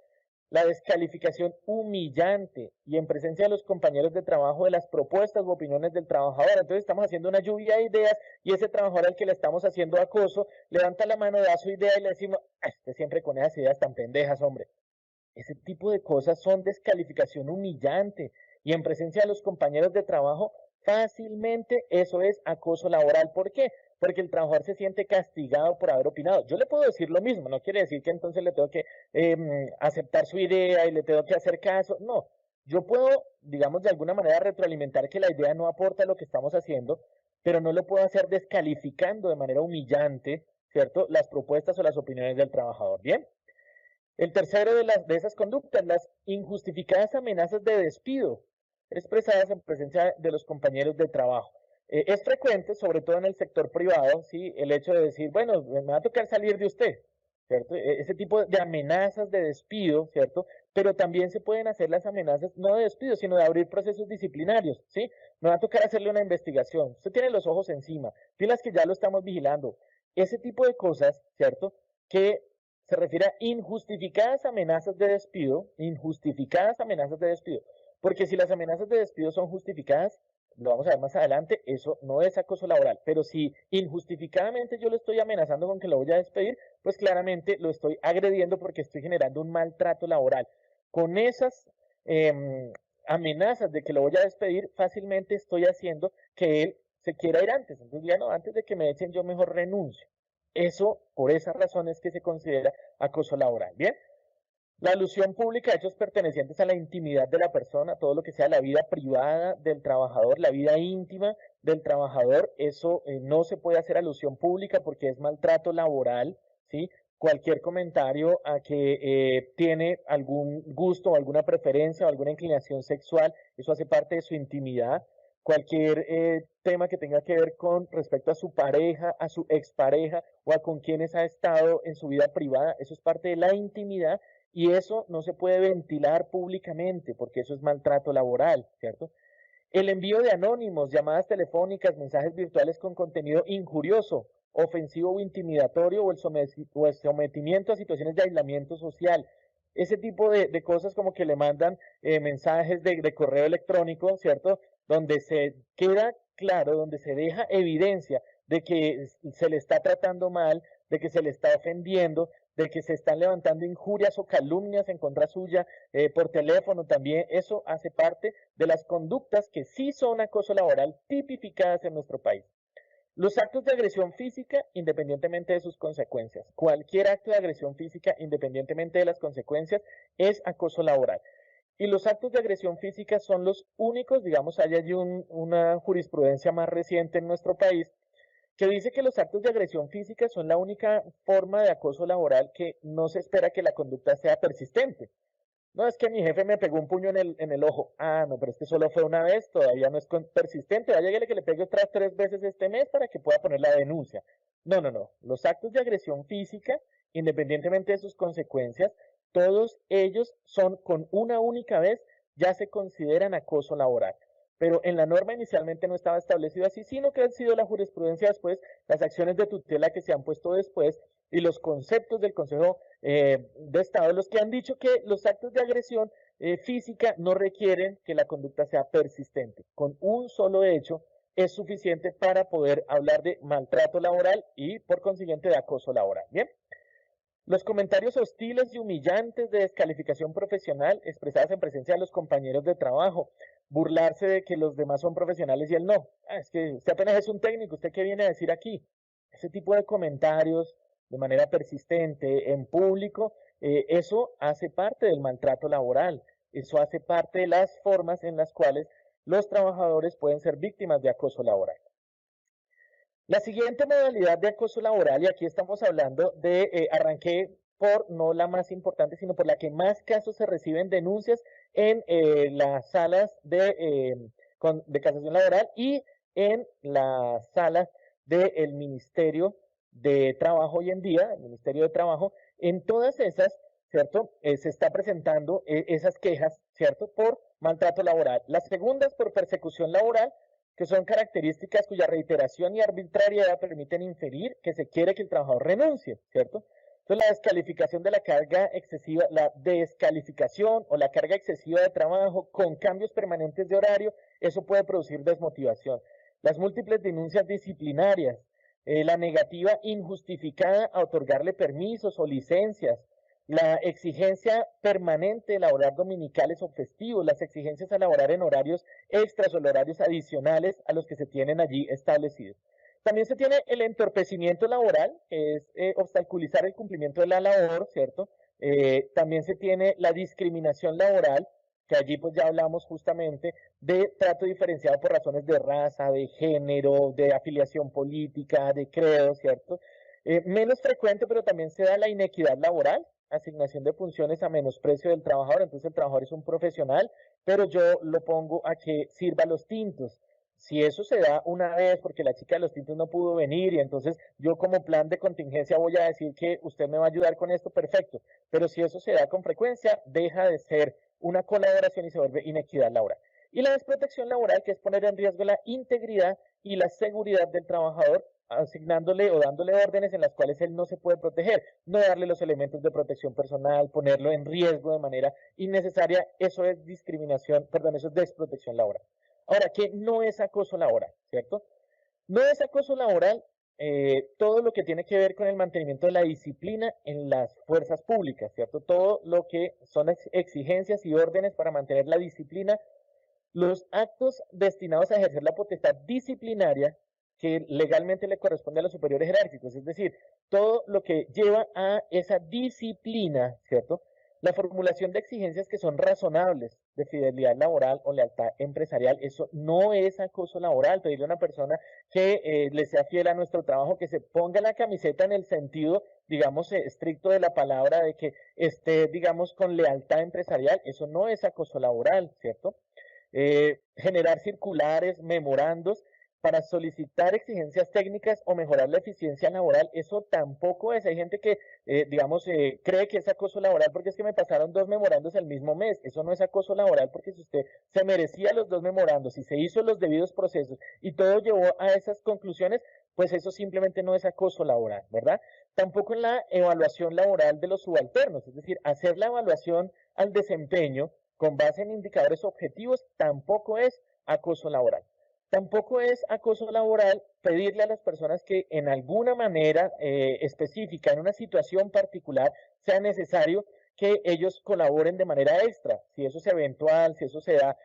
La descalificación humillante y en presencia de los compañeros de trabajo de las propuestas u opiniones del trabajador. Entonces estamos haciendo una lluvia de ideas y ese trabajador al que le estamos haciendo acoso levanta la mano, da su idea y le decimos, usted siempre con esas ideas tan pendejas, hombre. Ese tipo de cosas son descalificación humillante y en presencia de los compañeros de trabajo fácilmente eso es acoso laboral. ¿Por qué? Porque el trabajador se siente castigado por haber opinado. Yo le puedo decir lo mismo, no quiere decir que entonces le tengo que aceptar su idea y le tengo que hacer caso. No, yo puedo, digamos, de alguna manera retroalimentar que la idea no aporta lo que estamos haciendo, pero no lo puedo hacer descalificando de manera humillante, ¿cierto?, las propuestas o las opiniones del trabajador. ¿Bien? El tercero de esas conductas, las injustificadas amenazas de despido expresadas en presencia de los compañeros de trabajo. Es frecuente, sobre todo en el sector privado, ¿sí?, el hecho de decir, bueno, me va a tocar salir de usted, ¿cierto? Ese tipo de amenazas de despido, ¿cierto? Pero también se pueden hacer las amenazas, no de despido, sino de abrir procesos disciplinarios, ¿sí? Me va a tocar hacerle una investigación. Usted tiene los ojos encima, pilas que ya lo estamos vigilando. Ese tipo de cosas, ¿cierto?, que se refiere a injustificadas amenazas de despido, porque si las amenazas de despido son justificadas, lo vamos a ver más adelante, eso no es acoso laboral, pero si injustificadamente yo lo estoy amenazando con que lo voy a despedir, pues claramente lo estoy agrediendo porque estoy generando un maltrato laboral. Con esas amenazas de que lo voy a despedir, fácilmente estoy haciendo que él se quiera ir antes. Entonces ya no, antes de que me echen yo mejor renuncio. Eso, por esas razones que se considera acoso laboral. Bien, la alusión pública a hechos pertenecientes a la intimidad de la persona, todo lo que sea la vida privada del trabajador, la vida íntima del trabajador, eso no se puede hacer alusión pública porque es maltrato laboral, ¿sí? Cualquier comentario a que tiene algún gusto o alguna preferencia o alguna inclinación sexual, eso hace parte de su intimidad. Cualquier tema que tenga que ver con respecto a su pareja, a su expareja o a con quienes ha estado en su vida privada, eso es parte de la intimidad y eso no se puede ventilar públicamente porque eso es maltrato laboral, ¿cierto? El envío de anónimos, llamadas telefónicas, mensajes virtuales con contenido injurioso, ofensivo o intimidatorio o el sometimiento a situaciones de aislamiento social. Ese tipo de cosas como que le mandan mensajes de correo electrónico, ¿cierto?, donde se queda claro, donde se deja evidencia de que se le está tratando mal, de que se le está ofendiendo, de que se están levantando injurias o calumnias en contra suya por teléfono también. Eso hace parte de las conductas que sí son acoso laboral tipificadas en nuestro país. Los actos de agresión física, independientemente de sus consecuencias, cualquier acto de agresión física, independientemente de las consecuencias, es acoso laboral. Y los actos de agresión física son los únicos, digamos, hay allí una jurisprudencia más reciente en nuestro país que dice que los actos de agresión física son la única forma de acoso laboral que no se espera que la conducta sea persistente. No, es que mi jefe me pegó un puño en el ojo. Ah, no, pero es que solo fue una vez, todavía no es persistente. Vaya que le pegue otras 3 veces este mes para que pueda poner la denuncia. No, no, no. Los actos de agresión física, independientemente de sus consecuencias, todos ellos son con una única vez, ya se consideran acoso laboral. Pero en la norma inicialmente no estaba establecido así, sino que han sido la jurisprudencia después, las acciones de tutela que se han puesto después y los conceptos del Consejo de Estado, los que han dicho que los actos de agresión física no requieren que la conducta sea persistente. Con un solo hecho es suficiente para poder hablar de maltrato laboral y por consiguiente de acoso laboral. Bien. Los comentarios hostiles y humillantes de descalificación profesional expresadas en presencia de los compañeros de trabajo, burlarse de que los demás son profesionales y él no. Ah, es que usted apenas es un técnico, ¿usted qué viene a decir aquí? Ese tipo de comentarios de manera persistente en público, eso hace parte del maltrato laboral, eso hace parte de las formas en las cuales los trabajadores pueden ser víctimas de acoso laboral. La siguiente modalidad de acoso laboral, y aquí estamos hablando de, arranqué por no la más importante, sino por la que más casos se reciben denuncias en las salas de casación laboral y en las salas del Ministerio de Trabajo hoy en día, el Ministerio de Trabajo, en todas esas, ¿cierto? Se está presentando esas quejas, ¿cierto? Por maltrato laboral. Las segundas por persecución laboral, que son características cuya reiteración y arbitrariedad permiten inferir que se quiere que el trabajador renuncie, ¿cierto? Entonces, la descalificación de la carga excesiva, la descalificación o la carga excesiva de trabajo con cambios permanentes de horario, eso puede producir desmotivación. Las múltiples denuncias disciplinarias, la negativa injustificada a otorgarle permisos o licencias, la exigencia permanente de elaborar dominicales o festivos, las exigencias a elaborar en horarios extras o horarios adicionales a los que se tienen allí establecidos. También se tiene el entorpecimiento laboral, que es obstaculizar el cumplimiento de la labor, ¿cierto? También se tiene la discriminación laboral, que allí pues ya hablamos justamente de trato diferenciado por razones de raza, de género, de afiliación política, de credo, ¿cierto? Menos frecuente, pero también se da la inequidad laboral, asignación de funciones a menosprecio del trabajador, entonces el trabajador es un profesional, pero yo lo pongo a que sirva los tintos. Si eso se da una vez porque la chica de los tintos no pudo venir y entonces yo como plan de contingencia voy a decir que usted me va a ayudar con esto, perfecto. Pero si eso se da con frecuencia, deja de ser una colaboración y se vuelve inequidad laboral. Y la desprotección laboral, que es poner en riesgo la integridad y la seguridad del trabajador, asignándole o dándole órdenes en las cuales él no se puede proteger, no darle los elementos de protección personal, ponerlo en riesgo de manera innecesaria, eso es discriminación, perdón, eso es desprotección laboral. Ahora, ¿qué no es acoso laboral? ¿Cierto? No es acoso laboral todo lo que tiene que ver con el mantenimiento de la disciplina en las fuerzas públicas, ¿cierto? Todo lo que son exigencias y órdenes para mantener la disciplina, los actos destinados a ejercer la potestad disciplinaria que legalmente le corresponde a los superiores jerárquicos, es decir, todo lo que lleva a esa disciplina, ¿cierto? La formulación de exigencias que son razonables de fidelidad laboral o lealtad empresarial, eso no es acoso laboral. Pedirle a una persona que le sea fiel a nuestro trabajo, que se ponga la camiseta en el sentido, digamos, estricto de la palabra, de que esté, digamos, con lealtad empresarial, eso no es acoso laboral, ¿cierto? Generar circulares, memorandos para solicitar exigencias técnicas o mejorar la eficiencia laboral, eso tampoco es. Hay gente que, digamos, cree que es acoso laboral porque es que me pasaron 2 memorandos el mismo mes. Eso no es acoso laboral porque si usted se merecía los 2 memorandos y se hizo los debidos procesos y todo llevó a esas conclusiones, pues eso simplemente no es acoso laboral, ¿verdad? Tampoco en la evaluación laboral de los subalternos, es decir, hacer la evaluación al desempeño con base en indicadores objetivos tampoco es acoso laboral. Tampoco es acoso laboral pedirle a las personas que en alguna manera específica, en una situación particular, sea necesario que ellos colaboren de manera extra. Si eso es eventual, si eso se da,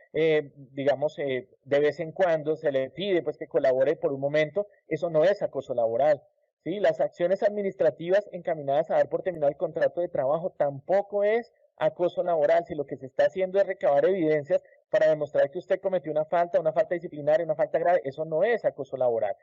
digamos, de vez en cuando, se le pide pues que colabore por un momento, eso no es acoso laboral. ¿Sí? Las acciones administrativas encaminadas a dar por terminado el contrato de trabajo tampoco es acoso laboral. Si lo que se está haciendo es recabar evidencias para demostrar que usted cometió una falta disciplinaria, una falta grave, eso no es acoso laboral.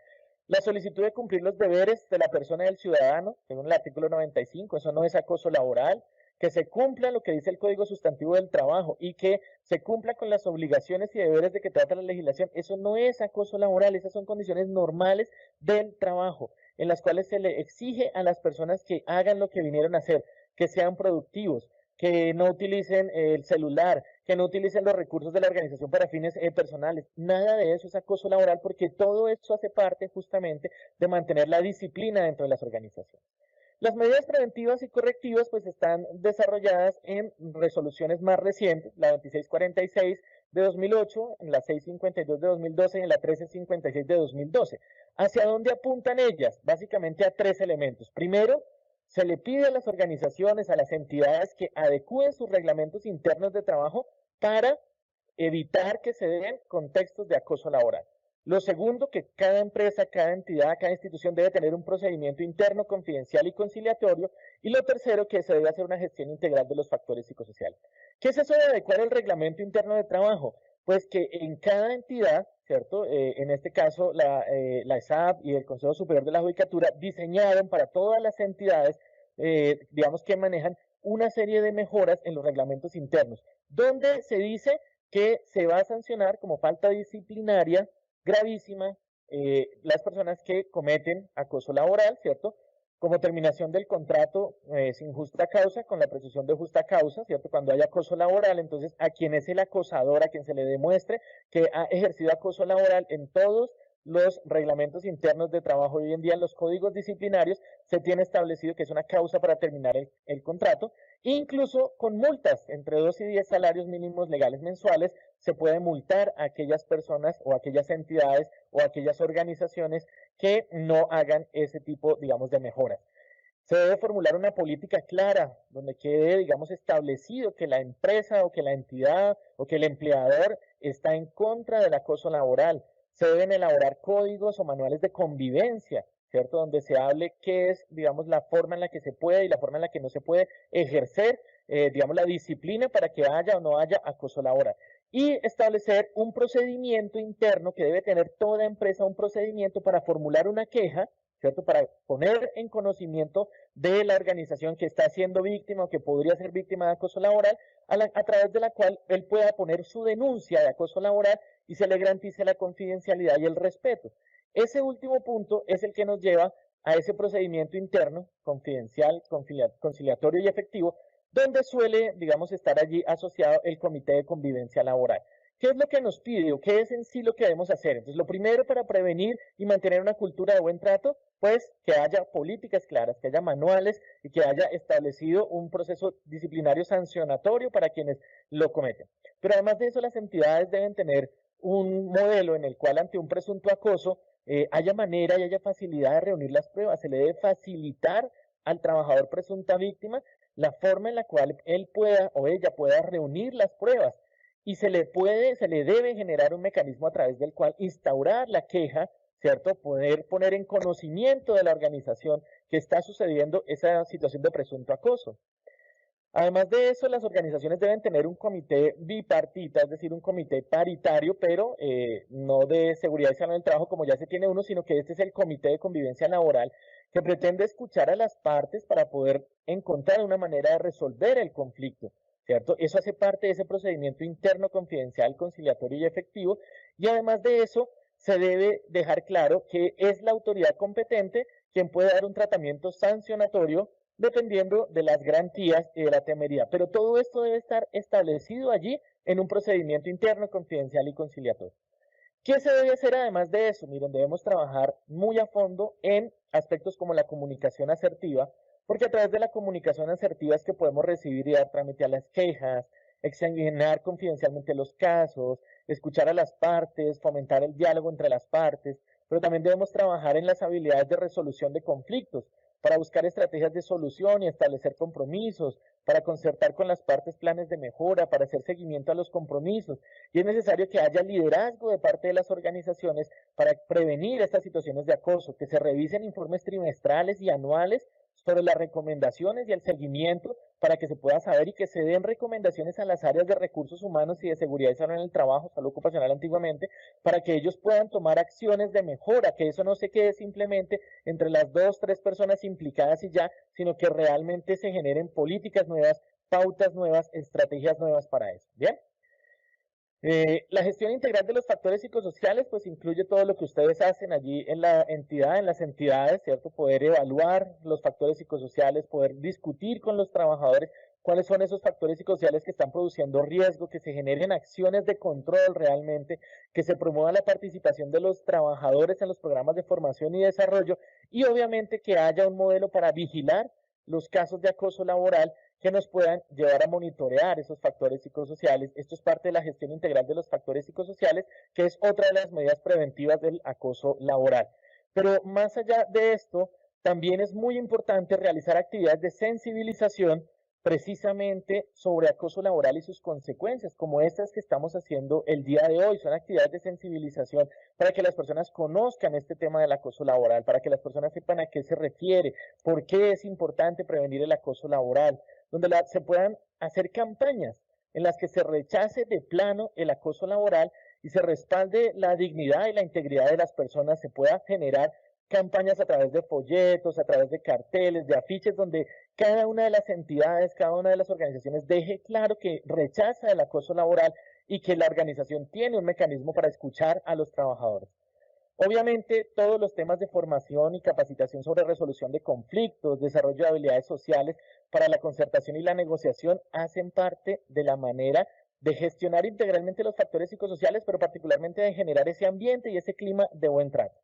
La solicitud de cumplir los deberes de la persona y del ciudadano, según el artículo 95, eso no es acoso laboral. Que se cumpla lo que dice el Código Sustantivo del Trabajo y que se cumpla con las obligaciones y deberes de que trata la legislación, eso no es acoso laboral, esas son condiciones normales del trabajo, en las cuales se le exige a las personas que hagan lo que vinieron a hacer, que sean productivos, que no utilicen el celular, que no utilicen los recursos de la organización para fines personales. Nada de eso es acoso laboral porque todo eso hace parte justamente de mantener la disciplina dentro de las organizaciones. Las medidas preventivas y correctivas pues están desarrolladas en resoluciones más recientes, la 2646 de 2008, en la 652 de 2012 y en la 1356 de 2012. ¿Hacia dónde apuntan ellas? Básicamente a tres elementos. Primero, se le pide a las organizaciones, a las entidades que adecúen sus reglamentos internos de trabajo para evitar que se den contextos de acoso laboral. Lo segundo, que cada empresa, cada entidad, cada institución debe tener un procedimiento interno, confidencial y conciliatorio. Y lo tercero, que se debe hacer una gestión integral de los factores psicosociales. ¿Qué es eso de adecuar el reglamento interno de trabajo? Pues que en cada entidad, ¿cierto? En este caso, la ESAP y el Consejo Superior de la Judicatura diseñaron para todas las entidades, digamos, que manejan una serie de mejoras en los reglamentos internos, donde se dice que se va a sancionar como falta disciplinaria gravísima las personas que cometen acoso laboral, ¿cierto? Como terminación del contrato sin justa causa, con la presunción de justa causa, ¿cierto? Cuando hay acoso laboral, entonces a quien es el acosador, a quien se le demuestre que ha ejercido acoso laboral en todos los reglamentos internos de trabajo. Hoy en día en los códigos disciplinarios se tiene establecido que es una causa para terminar el contrato, incluso con multas entre 2 y 10 salarios mínimos legales mensuales. Se puede multar a aquellas personas o aquellas entidades o aquellas organizaciones que no hagan ese tipo, digamos, de mejoras. Se debe formular una política clara donde quede, digamos, establecido que la empresa o que la entidad o que el empleador está en contra del acoso laboral. Se deben elaborar códigos o manuales de convivencia, ¿cierto? Donde se hable qué es, digamos, la forma en la que se puede y la forma en la que no se puede ejercer, digamos, la disciplina para que haya o no haya acoso laboral. Y establecer un procedimiento interno que debe tener toda empresa, un procedimiento para formular una queja, ¿cierto? Para poner en conocimiento de la organización que está siendo víctima o que podría ser víctima de acoso laboral, a través de la cual él pueda poner su denuncia de acoso laboral y se le garantice la confidencialidad y el respeto. Ese último punto es el que nos lleva a ese procedimiento interno, confidencial, conciliatorio y efectivo, donde suele, digamos, estar allí asociado el Comité de Convivencia Laboral. ¿Qué es lo que nos pide o qué es en sí lo que debemos hacer? Entonces, lo primero para prevenir y mantener una cultura de buen trato, pues que haya políticas claras, que haya manuales y que haya establecido un proceso disciplinario sancionatorio para quienes lo cometen. Pero además de eso, las entidades deben tener un modelo en el cual ante un presunto acoso haya manera y haya facilidad de reunir las pruebas. Se le debe facilitar al trabajador presunta víctima la forma en la cual él pueda o ella pueda reunir las pruebas. Y se le debe generar un mecanismo a través del cual instaurar la queja, ¿cierto? Poder poner en conocimiento de la organización que está sucediendo esa situación de presunto acoso. Además de eso, las organizaciones deben tener un comité bipartita, es decir, un comité paritario, pero no de seguridad y salud del trabajo como ya se tiene uno, sino que este es el Comité de Convivencia Laboral, que pretende escuchar a las partes para poder encontrar una manera de resolver el conflicto, ¿cierto? Eso hace parte de ese procedimiento interno, confidencial, conciliatorio y efectivo, y además de eso, se debe dejar claro que es la autoridad competente quien puede dar un tratamiento sancionatorio dependiendo de las garantías y de la temeridad. Pero todo esto debe estar establecido allí en un procedimiento interno, confidencial y conciliatorio. ¿Qué se debe hacer además de eso? Miren, debemos trabajar muy a fondo en aspectos como la comunicación asertiva, porque a través de la comunicación asertiva es que podemos recibir y dar trámite a las quejas, examinar confidencialmente los casos, escuchar a las partes, fomentar el diálogo entre las partes, pero también debemos trabajar en las habilidades de resolución de conflictos, para buscar estrategias de solución y establecer compromisos, para concertar con las partes planes de mejora, para hacer seguimiento a los compromisos. Y es necesario que haya liderazgo de parte de las organizaciones para prevenir estas situaciones de acoso, que se revisen informes trimestrales y anuales sobre las recomendaciones y el seguimiento para que se pueda saber y que se den recomendaciones a las áreas de recursos humanos y de seguridad y salud en el trabajo, salud ocupacional antiguamente, para que ellos puedan tomar acciones de mejora, que eso no se quede simplemente entre las 2, 3 personas implicadas y ya, sino que realmente se generen políticas nuevas, pautas nuevas, estrategias nuevas para eso. Bien. La gestión integral de los factores psicosociales pues incluye todo lo que ustedes hacen allí en la entidad, en las entidades, ¿cierto? Poder evaluar los factores psicosociales, poder discutir con los trabajadores cuáles son esos factores psicosociales que están produciendo riesgo, que se generen acciones de control realmente, que se promueva la participación de los trabajadores en los programas de formación y desarrollo y obviamente que haya un modelo para vigilar los casos de acoso laboral que nos puedan llevar a monitorear esos factores psicosociales. Esto es parte de la gestión integral de los factores psicosociales, que es otra de las medidas preventivas del acoso laboral. Pero más allá de esto, también es muy importante realizar actividades de sensibilización precisamente sobre acoso laboral y sus consecuencias, como estas que estamos haciendo el día de hoy. Son actividades de sensibilización para que las personas conozcan este tema del acoso laboral, para que las personas sepan a qué se refiere, por qué es importante prevenir el acoso laboral, donde se puedan hacer campañas en las que se rechace de plano el acoso laboral y se respalde la dignidad y la integridad de las personas, se pueda generar campañas a través de folletos, a través de carteles, de afiches, donde cada una de las entidades, cada una de las organizaciones deje claro que rechaza el acoso laboral y que la organización tiene un mecanismo para escuchar a los trabajadores. Obviamente, todos los temas de formación y capacitación sobre resolución de conflictos, desarrollo de habilidades sociales para la concertación y la negociación hacen parte de la manera de gestionar integralmente los factores psicosociales, pero particularmente de generar ese ambiente y ese clima de buen trato.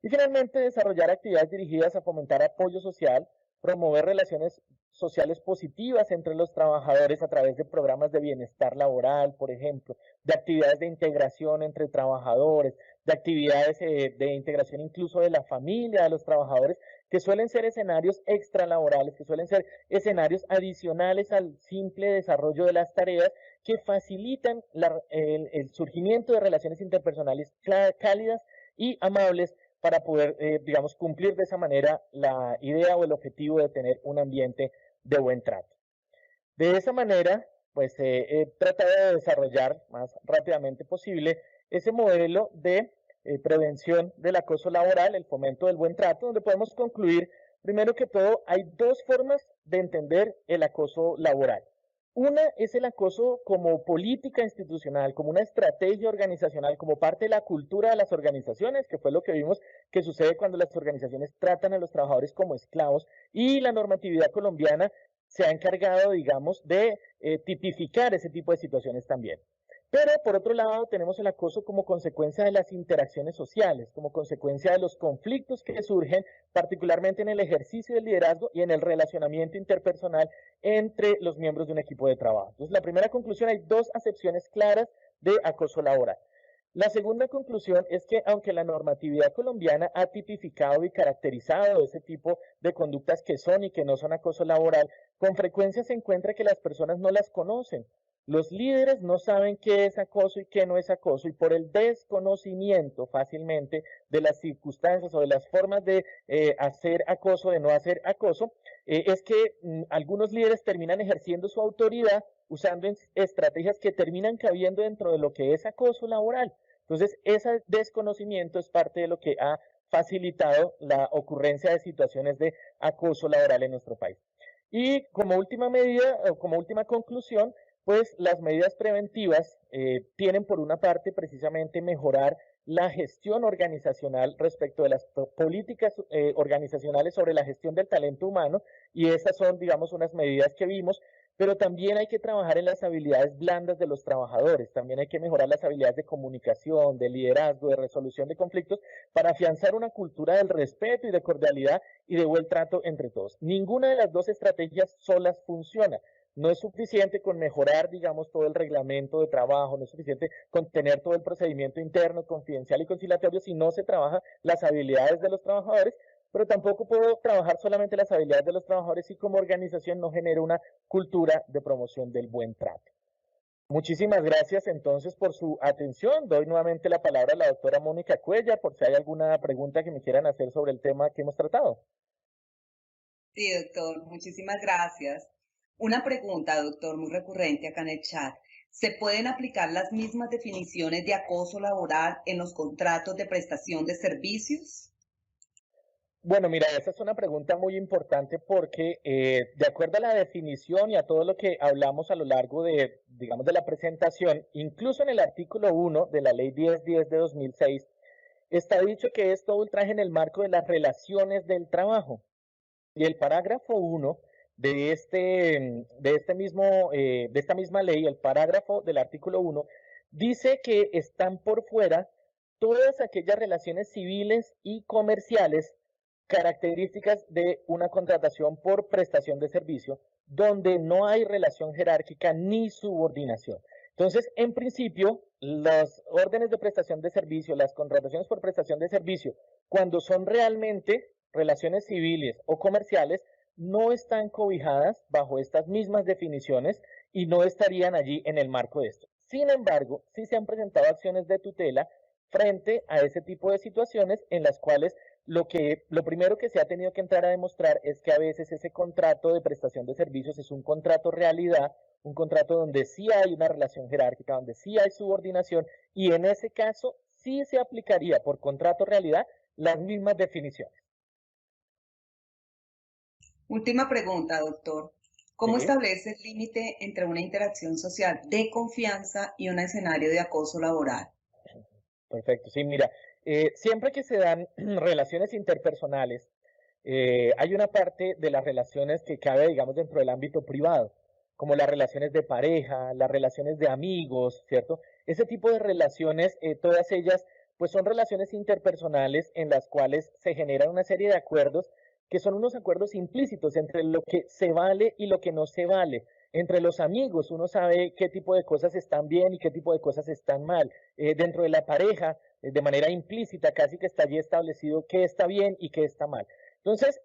Y finalmente, desarrollar actividades dirigidas a fomentar apoyo social, promover relaciones sociales positivas entre los trabajadores a través de programas de bienestar laboral, por ejemplo, de actividades de integración entre trabajadores, de actividades de integración incluso de la familia, de los trabajadores, que suelen ser escenarios extralaborales, que suelen ser escenarios adicionales al simple desarrollo de las tareas, que facilitan el surgimiento de relaciones interpersonales cálidas y amables para poder, digamos, cumplir de esa manera la idea o el objetivo de tener un ambiente de buen trato. De esa manera, pues he tratado de desarrollar más rápidamente posible ese modelo de prevención del acoso laboral, el fomento del buen trato, donde podemos concluir, primero que todo, hay dos formas de entender el acoso laboral. Una es el acoso como política institucional, como una estrategia organizacional, como parte de la cultura de las organizaciones, que fue lo que vimos que sucede cuando las organizaciones tratan a los trabajadores como esclavos, y la normatividad colombiana se ha encargado, digamos, de tipificar ese tipo de situaciones también. Pero por otro lado tenemos el acoso como consecuencia de las interacciones sociales, como consecuencia de los conflictos que surgen particularmente en el ejercicio del liderazgo y en el relacionamiento interpersonal entre los miembros de un equipo de trabajo. Entonces, la primera conclusión, hay dos acepciones claras de acoso laboral. La segunda conclusión es que aunque la normatividad colombiana ha tipificado y caracterizado ese tipo de conductas que son y que no son acoso laboral, con frecuencia se encuentra que las personas no las conocen. Los líderes no saben qué es acoso y qué no es acoso, y por el desconocimiento fácilmente de las circunstancias o de las formas de hacer acoso, de no hacer acoso, es que algunos líderes terminan ejerciendo su autoridad usando estrategias que terminan cabiendo dentro de lo que es acoso laboral. Entonces, ese desconocimiento es parte de lo que ha facilitado la ocurrencia de situaciones de acoso laboral en nuestro país. Y como última medida, o como última conclusión, pues las medidas preventivas tienen por una parte precisamente mejorar la gestión organizacional respecto de las políticas organizacionales sobre la gestión del talento humano, y esas son, digamos, unas medidas que vimos, pero también hay que trabajar en las habilidades blandas de los trabajadores, también hay que mejorar las habilidades de comunicación, de liderazgo, de resolución de conflictos, para afianzar una cultura del respeto y de cordialidad y de buen trato entre todos. Ninguna de las dos estrategias solas funciona. No es suficiente con mejorar, digamos, todo el reglamento de trabajo, no es suficiente con tener todo el procedimiento interno, confidencial y conciliatorio si no se trabaja las habilidades de los trabajadores, pero tampoco puedo trabajar solamente las habilidades de los trabajadores y como organización no genero una cultura de promoción del buen trato. Muchísimas gracias entonces por su atención. Doy nuevamente la palabra a la doctora Mónica Cuella por si hay alguna pregunta que me quieran hacer sobre el tema que hemos tratado. Sí, doctor, muchísimas gracias. Una pregunta, doctor, muy recurrente acá en el chat. ¿Se pueden aplicar las mismas definiciones de acoso laboral en los contratos de prestación de servicios? Bueno, mira, esa es una pregunta muy importante porque de acuerdo a la definición y a todo lo que hablamos a lo largo de, digamos, de la presentación, incluso en el artículo 1 de la Ley 1010 de 2006, está dicho que es todo ultraje en el marco de las relaciones del trabajo. Y el parágrafo 1 de de esta misma ley, el parágrafo del artículo 1, dice que están por fuera todas aquellas relaciones civiles y comerciales características de una contratación por prestación de servicio, donde no hay relación jerárquica ni subordinación. Entonces, en principio, las órdenes de prestación de servicio, las contrataciones por prestación de servicio, cuando son realmente relaciones civiles o comerciales, no están cobijadas bajo estas mismas definiciones y no estarían allí en el marco de esto. Sin embargo, sí se han presentado acciones de tutela frente a ese tipo de situaciones en las cuales lo primero que se ha tenido que entrar a demostrar es que a veces ese contrato de prestación de servicios es un contrato realidad, un contrato donde sí hay una relación jerárquica, donde sí hay subordinación, y en ese caso sí se aplicaría por contrato realidad las mismas definiciones. Última pregunta, doctor. ¿Cómo ¿Sí? establece el límite entre una interacción social de confianza y un escenario de acoso laboral? Perfecto, sí, mira, siempre que se dan relaciones interpersonales, hay una parte de las relaciones que cabe, digamos, dentro del ámbito privado, como las relaciones de pareja, las relaciones de amigos, ¿cierto? Ese tipo de relaciones, todas ellas, pues son relaciones interpersonales en las cuales se generan una serie de acuerdos que son unos acuerdos implícitos entre lo que se vale y lo que no se vale. Entre los amigos uno sabe qué tipo de cosas están bien y qué tipo de cosas están mal. Dentro de la pareja, de manera implícita, casi que está allí establecido qué está bien y qué está mal. Entonces,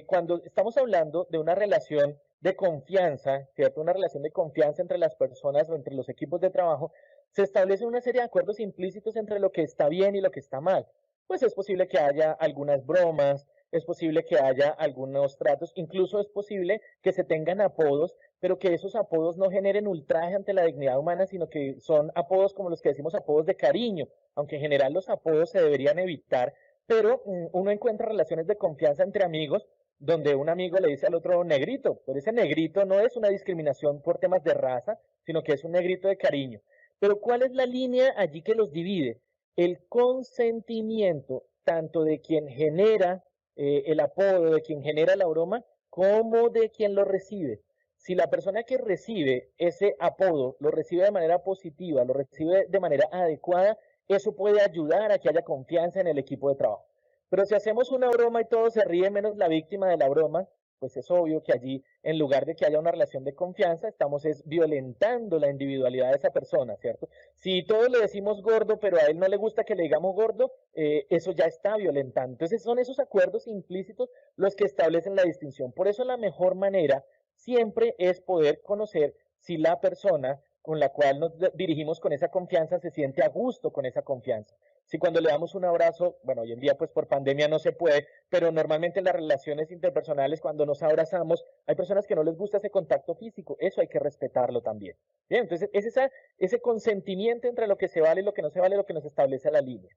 cuando estamos hablando de una relación de confianza, ¿cierto? Una relación de confianza entre las personas o entre los equipos de trabajo, se establecen una serie de acuerdos implícitos entre lo que está bien y lo que está mal. Pues es posible que haya algunas bromas, es posible que haya algunos tratos, incluso es posible que se tengan apodos, pero que esos apodos no generen ultraje ante la dignidad humana, sino que son apodos como los que decimos apodos de cariño, aunque en general los apodos se deberían evitar, pero uno encuentra relaciones de confianza entre amigos donde un amigo le dice al otro negrito, pero ese negrito no es una discriminación por temas de raza, sino que es un negrito de cariño. Pero ¿cuál es la línea allí que los divide? El consentimiento tanto de quien genera el apodo, de quien genera la broma, como de quien lo recibe. Si la persona que recibe ese apodo lo recibe de manera positiva, lo recibe de manera adecuada, eso puede ayudar a que haya confianza en el equipo de trabajo. Pero si hacemos una broma y todo se ríe menos la víctima de la broma, pues es obvio que allí, en lugar de que haya una relación de confianza, estamos violentando la individualidad de esa persona, ¿cierto? Si todos le decimos gordo, pero a él no le gusta que le digamos gordo, eso ya está violentando. Entonces son esos acuerdos implícitos los que establecen la distinción. Por eso la mejor manera siempre es poder conocer si la persona con la cual nos dirigimos con esa confianza se siente a gusto con esa confianza. Si cuando le damos un abrazo, bueno, hoy en día pues por pandemia no se puede, pero normalmente en las relaciones interpersonales cuando nos abrazamos, hay personas que no les gusta ese contacto físico, eso hay que respetarlo también. Bien, entonces es ese consentimiento entre lo que se vale y lo que no se vale, lo que nos establece la línea.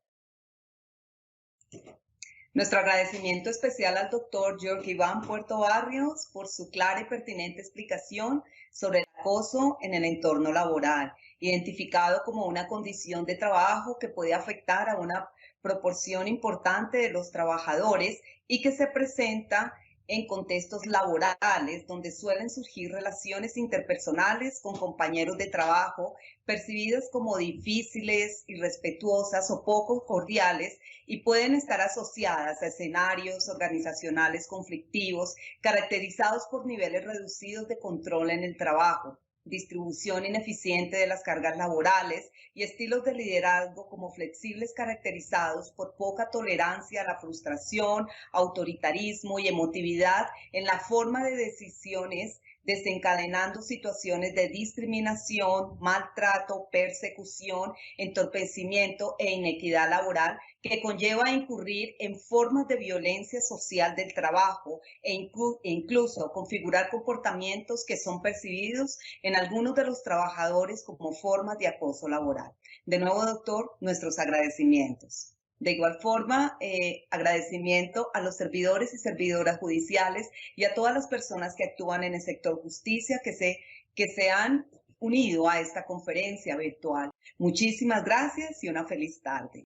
Nuestro agradecimiento especial al doctor Jorge Iván Puerto Barrios por su clara y pertinente explicación sobre el acoso en el entorno laboral, identificado como una condición de trabajo que puede afectar a una proporción importante de los trabajadores y que se presenta en contextos laborales donde suelen surgir relaciones interpersonales con compañeros de trabajo percibidas como difíciles, irrespetuosas o poco cordiales y pueden estar asociadas a escenarios organizacionales conflictivos caracterizados por niveles reducidos de control en el trabajo, distribución ineficiente de las cargas laborales y estilos de liderazgo como flexibles caracterizados por poca tolerancia a la frustración, autoritarismo y emotividad en la forma de decisiones, desencadenando situaciones de discriminación, maltrato, persecución, entorpecimiento e inequidad laboral que conlleva a incurrir en formas de violencia social del trabajo e incluso configurar comportamientos que son percibidos en algunos de los trabajadores como formas de acoso laboral. De nuevo, doctor, nuestros agradecimientos. De igual forma, agradecimiento a los servidores y servidoras judiciales y a todas las personas que actúan en el sector justicia que se han unido a esta conferencia virtual. Muchísimas gracias y una feliz tarde.